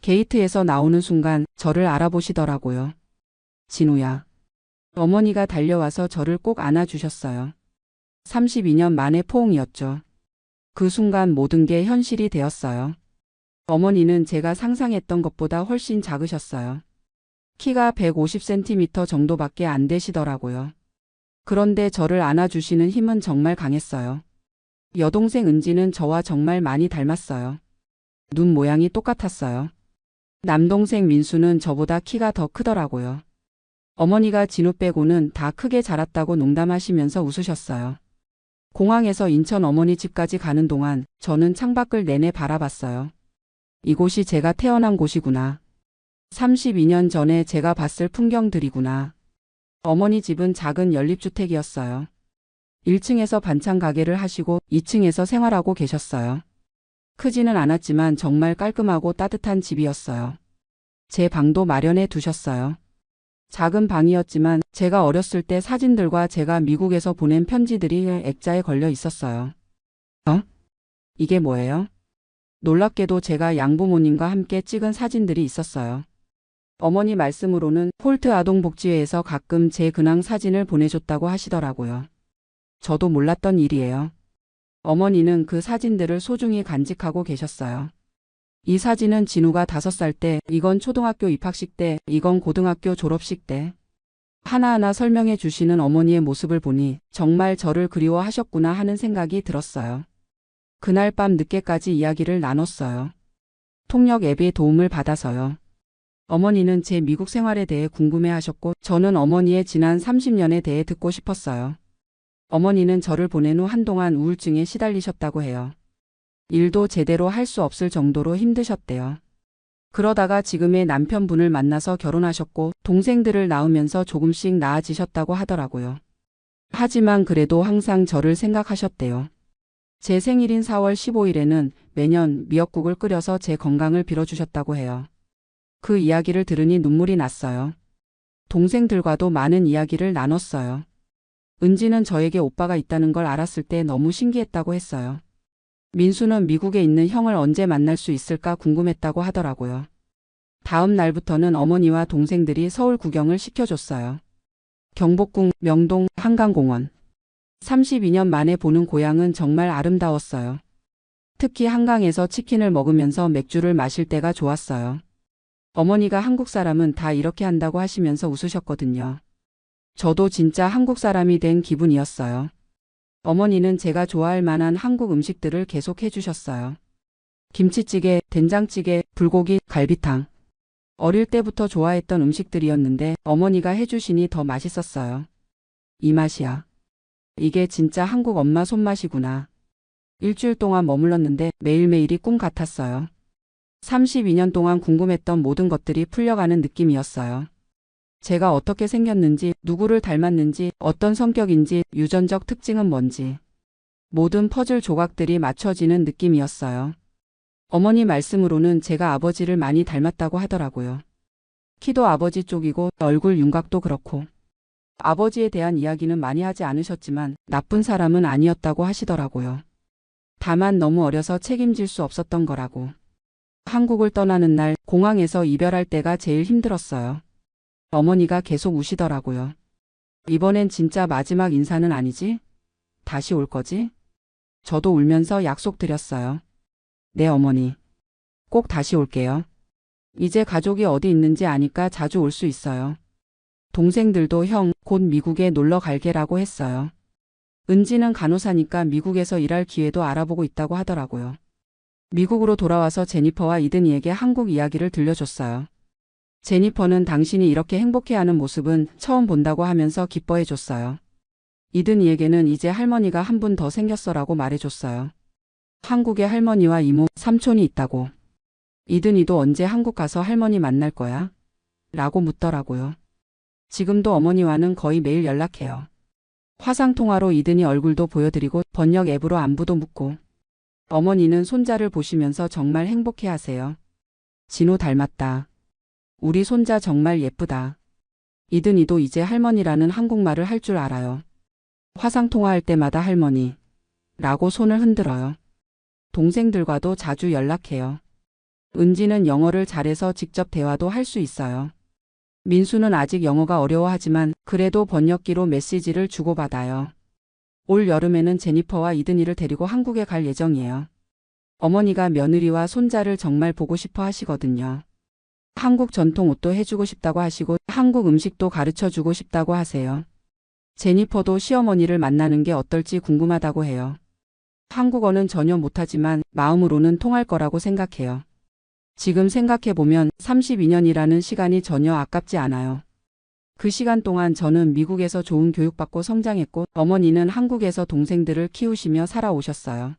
게이트에서 나오는 순간 저를 알아보시더라고요. 진우야. 어머니가 달려와서 저를 꼭 안아주셨어요. 32년 만의 포옹이었죠. 그 순간 모든 게 현실이 되었어요. 어머니는 제가 상상했던 것보다 훨씬 작으셨어요. 키가 150cm 정도밖에 안 되시더라고요. 그런데 저를 안아주시는 힘은 정말 강했어요. 여동생 은지는 저와 정말 많이 닮았어요. 눈 모양이 똑같았어요. 남동생 민수는 저보다 키가 더 크더라고요. 어머니가 진우 빼고는 다 크게 자랐다고 농담하시면서 웃으셨어요. 공항에서 인천 어머니 집까지 가는 동안 저는 창밖을 내내 바라봤어요. 이곳이 제가 태어난 곳이구나. 32년 전에 제가 봤을 풍경들이구나. 어머니 집은 작은 연립주택이었어요. 1층에서 반찬 가게를 하시고 2층에서 생활하고 계셨어요. 크지는 않았지만 정말 깔끔하고 따뜻한 집이었어요. 제 방도 마련해 두셨어요. 작은 방이었지만 제가 어렸을 때 사진들과 제가 미국에서 보낸 편지들이 액자에 걸려 있었어요. 이게 뭐예요? 놀랍게도 제가 양부모님과 함께 찍은 사진들이 있었어요. 어머니 말씀으로는 홀트 아동복지회에서 가끔 제 근황 사진을 보내줬다고 하시더라고요. 저도 몰랐던 일이에요. 어머니는 그 사진들을 소중히 간직하고 계셨어요. 이 사진은 진우가 5살 때, 이건 초등학교 입학식 때, 이건 고등학교 졸업식 때. 하나하나 설명해 주시는 어머니의 모습을 보니 정말 저를 그리워하셨구나 하는 생각이 들었어요. 그날 밤 늦게까지 이야기를 나눴어요. 통역 앱의 도움을 받아서요. 어머니는 제 미국 생활에 대해 궁금해하셨고 저는 어머니의 지난 30년에 대해 듣고 싶었어요. 어머니는 저를 보낸 후 한동안 우울증에 시달리셨다고 해요. 일도 제대로 할 수 없을 정도로 힘드셨대요. 그러다가 지금의 남편분을 만나서 결혼하셨고 동생들을 낳으면서 조금씩 나아지셨다고 하더라고요. 하지만 그래도 항상 저를 생각하셨대요. 제 생일인 4월 15일에는 매년 미역국을 끓여서 제 건강을 빌어주셨다고 해요. 그 이야기를 들으니 눈물이 났어요. 동생들과도 많은 이야기를 나눴어요. 은지는 저에게 오빠가 있다는 걸 알았을 때 너무 신기했다고 했어요. 민수는 미국에 있는 형을 언제 만날 수 있을까 궁금했다고 하더라고요. 다음 날부터는 어머니와 동생들이 서울 구경을 시켜줬어요. 경복궁, 명동, 한강공원. 32년 만에 보는 고향은 정말 아름다웠어요. 특히 한강에서 치킨을 먹으면서 맥주를 마실 때가 좋았어요. 어머니가 한국 사람은 다 이렇게 한다고 하시면서 웃으셨거든요. 저도 진짜 한국 사람이 된 기분이었어요. 어머니는 제가 좋아할 만한 한국 음식들을 계속 해주셨어요. 김치찌개, 된장찌개, 불고기, 갈비탕. 어릴 때부터 좋아했던 음식들이었는데 어머니가 해주시니 더 맛있었어요. 이 맛이야. 이게 진짜 한국 엄마 손맛이구나. 일주일 동안 머물렀는데 매일매일이 꿈 같았어요. 32년 동안 궁금했던 모든 것들이 풀려가는 느낌이었어요. 제가 어떻게 생겼는지, 누구를 닮았는지, 어떤 성격인지, 유전적 특징은 뭔지. 모든 퍼즐 조각들이 맞춰지는 느낌이었어요. 어머니 말씀으로는 제가 아버지를 많이 닮았다고 하더라고요. 키도 아버지 쪽이고 얼굴 윤곽도 그렇고. 아버지에 대한 이야기는 많이 하지 않으셨지만 나쁜 사람은 아니었다고 하시더라고요. 다만 너무 어려서 책임질 수 없었던 거라고. 한국을 떠나는 날 공항에서 이별할 때가 제일 힘들었어요. 어머니가 계속 우시더라고요. 이번엔 진짜 마지막 인사는 아니지? 다시 올 거지? 저도 울면서 약속드렸어요. 네 어머니. 꼭 다시 올게요. 이제 가족이 어디 있는지 아니까 자주 올 수 있어요. 동생들도 형, 곧 미국에 놀러 갈게라고 했어요. 은지는 간호사니까 미국에서 일할 기회도 알아보고 있다고 하더라고요. 미국으로 돌아와서 제니퍼와 이든이에게 한국 이야기를 들려줬어요. 제니퍼는 당신이 이렇게 행복해하는 모습은 처음 본다고 하면서 기뻐해줬어요. 이든이에게는 이제 할머니가 한 분 더 생겼어라고 말해줬어요. 한국에 할머니와 이모, 삼촌이 있다고. 이든이도 언제 한국 가서 할머니 만날 거야? 라고 묻더라고요. 지금도 어머니와는 거의 매일 연락해요. 화상통화로 이든이 얼굴도 보여드리고 번역 앱으로 안부도 묻고. 어머니는 손자를 보시면서 정말 행복해하세요. 진호 닮았다. 우리 손자 정말 예쁘다. 이든이도 이제 할머니라는 한국말을 할 줄 알아요. 화상통화할 때마다 할머니 라고 손을 흔들어요. 동생들과도 자주 연락해요. 은지는 영어를 잘해서 직접 대화도 할 수 있어요. 민수는 아직 영어가 어려워하지만 그래도 번역기로 메시지를 주고받아요. 올 여름에는 제니퍼와 이든이를 데리고 한국에 갈 예정이에요. 어머니가 며느리와 손자를 정말 보고 싶어 하시거든요. 한국 전통 옷도 해주고 싶다고 하시고 한국 음식도 가르쳐주고 싶다고 하세요. 제니퍼도 시어머니를 만나는 게 어떨지 궁금하다고 해요. 한국어는 전혀 못하지만 마음으로는 통할 거라고 생각해요. 지금 생각해보면 32년이라는 시간이 전혀 아깝지 않아요. 그 시간 동안 저는 미국에서 좋은 교육받고 성장했고 어머니는 한국에서 동생들을 키우시며 살아오셨어요.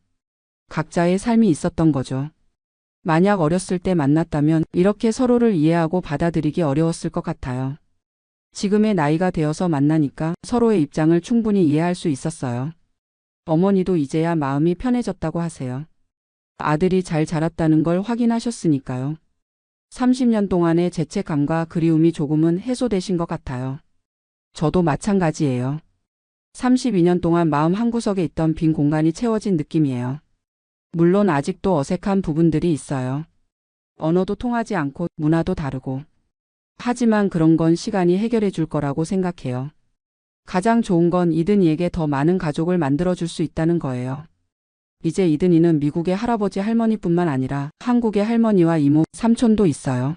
각자의 삶이 있었던 거죠. 만약 어렸을 때 만났다면 이렇게 서로를 이해하고 받아들이기 어려웠을 것 같아요. 지금의 나이가 되어서 만나니까 서로의 입장을 충분히 이해할 수 있었어요. 어머니도 이제야 마음이 편해졌다고 하세요. 아들이 잘 자랐다는 걸 확인하셨으니까요. 30년 동안의 죄책감과 그리움이 조금은 해소되신 것 같아요. 저도 마찬가지예요. 32년 동안 마음 한구석에 있던 빈 공간이 채워진 느낌이에요. 물론 아직도 어색한 부분들이 있어요. 언어도 통하지 않고 문화도 다르고. 하지만 그런 건 시간이 해결해 줄 거라고 생각해요. 가장 좋은 건 이든이에게 더 많은 가족을 만들어줄 수 있다는 거예요. 이제 이든이는 미국의 할아버지 할머니뿐만 아니라 한국의 할머니와 이모, 삼촌도 있어요.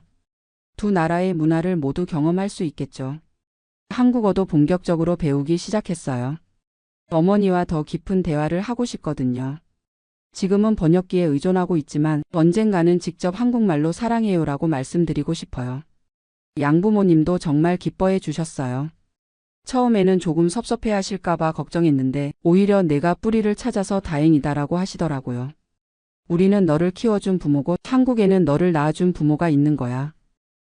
두 나라의 문화를 모두 경험할 수 있겠죠. 한국어도 본격적으로 배우기 시작했어요. 어머니와 더 깊은 대화를 하고 싶거든요. 지금은 번역기에 의존하고 있지만 언젠가는 직접 한국말로 사랑해요라고 말씀드리고 싶어요. 양부모님도 정말 기뻐해 주셨어요. 처음에는 조금 섭섭해 하실까봐 걱정했는데 오히려 내가 뿌리를 찾아서 다행이다라고 하시더라고요. 우리는 너를 키워준 부모고 한국에는 너를 낳아준 부모가 있는 거야.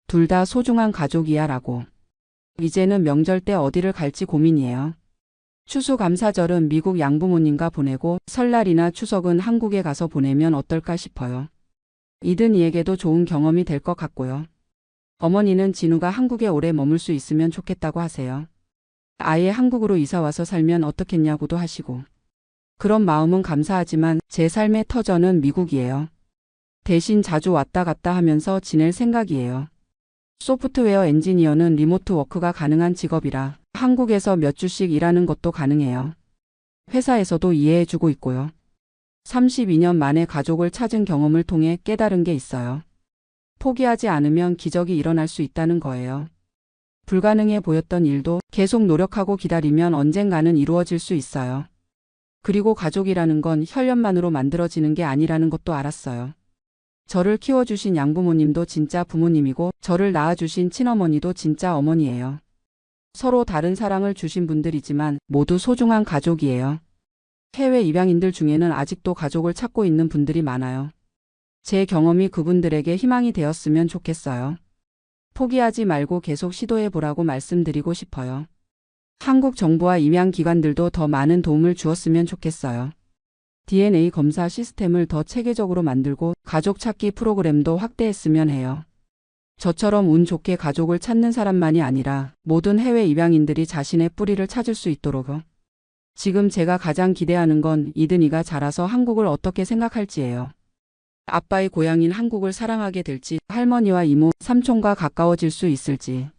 둘 다 소중한 가족이야 라고. 이제는 명절 때 어디를 갈지 고민이에요. 추수감사절은 미국 양부모님과 보내고 설날이나 추석은 한국에 가서 보내면 어떨까 싶어요. 이든이에게도 좋은 경험이 될 것 같고요. 어머니는 진우가 한국에 오래 머물 수 있으면 좋겠다고 하세요. 아예 한국으로 이사와서 살면 어떻겠냐고도 하시고. 그런 마음은 감사하지만 제 삶의 터전은 미국이에요. 대신 자주 왔다 갔다 하면서 지낼 생각이에요. 소프트웨어 엔지니어는 리모트 워크가 가능한 직업이라 한국에서 몇 주씩 일하는 것도 가능해요. 회사에서도 이해해주고 있고요. 32년 만에 가족을 찾은 경험을 통해 깨달은 게 있어요. 포기하지 않으면 기적이 일어날 수 있다는 거예요. 불가능해 보였던 일도 계속 노력하고 기다리면 언젠가는 이루어질 수 있어요. 그리고 가족이라는 건 혈연만으로 만들어지는 게 아니라는 것도 알았어요. 저를 키워주신 양부모님도 진짜 부모님이고 저를 낳아주신 친어머니도 진짜 어머니예요. 서로 다른 사랑을 주신 분들이지만 모두 소중한 가족이에요. 해외 입양인들 중에는 아직도 가족을 찾고 있는 분들이 많아요. 제 경험이 그분들에게 희망이 되었으면 좋겠어요. 포기하지 말고 계속 시도해보라고 말씀드리고 싶어요. 한국 정부와 입양기관들도 더 많은 도움을 주었으면 좋겠어요. DNA 검사 시스템을 더 체계적으로 만들고 가족 찾기 프로그램도 확대했으면 해요. 저처럼 운 좋게 가족을 찾는 사람만이 아니라 모든 해외 입양인들이 자신의 뿌리를 찾을 수 있도록. 지금 제가 가장 기대하는 건 이든이가 자라서 한국을 어떻게 생각할지예요. 아빠의 고향인 한국을 사랑하게 될지, 할머니와 이모, 삼촌과 가까워질 수 있을지.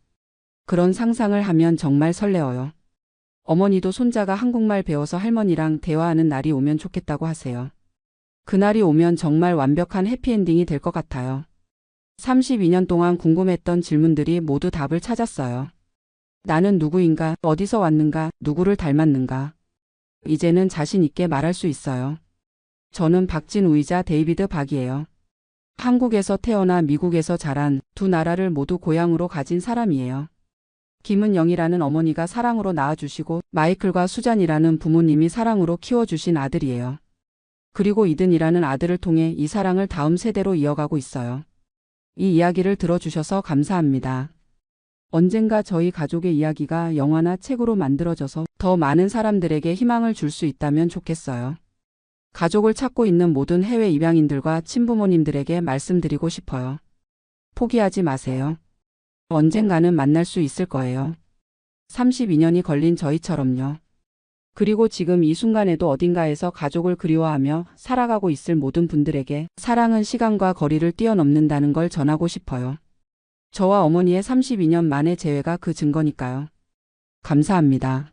그런 상상을 하면 정말 설레어요. 어머니도 손자가 한국말 배워서 할머니랑 대화하는 날이 오면 좋겠다고 하세요. 그날이 오면 정말 완벽한 해피엔딩이 될 것 같아요. 32년 동안 궁금했던 질문들이 모두 답을 찾았어요. 나는 누구인가, 어디서 왔는가, 누구를 닮았는가. 이제는 자신 있게 말할 수 있어요. 저는 박진우이자 데이비드 박이에요. 한국에서 태어나 미국에서 자란 두 나라를 모두 고향으로 가진 사람이에요. 김은영이라는 어머니가 사랑으로 낳아주시고 마이클과 수잔이라는 부모님이 사랑으로 키워주신 아들이에요. 그리고 이든이라는 아들을 통해 이 사랑을 다음 세대로 이어가고 있어요. 이 이야기를 들어주셔서 감사합니다. 언젠가 저희 가족의 이야기가 영화나 책으로 만들어져서 더 많은 사람들에게 희망을 줄 수 있다면 좋겠어요. 가족을 찾고 있는 모든 해외 입양인들과 친부모님들에게 말씀드리고 싶어요. 포기하지 마세요. 언젠가는 만날 수 있을 거예요. 32년이 걸린 저희처럼요. 그리고 지금 이 순간에도 어딘가에서 가족을 그리워하며 살아가고 있을 모든 분들에게 사랑은 시간과 거리를 뛰어넘는다는 걸 전하고 싶어요. 저와 어머니의 32년 만의 재회가 그 증거니까요. 감사합니다.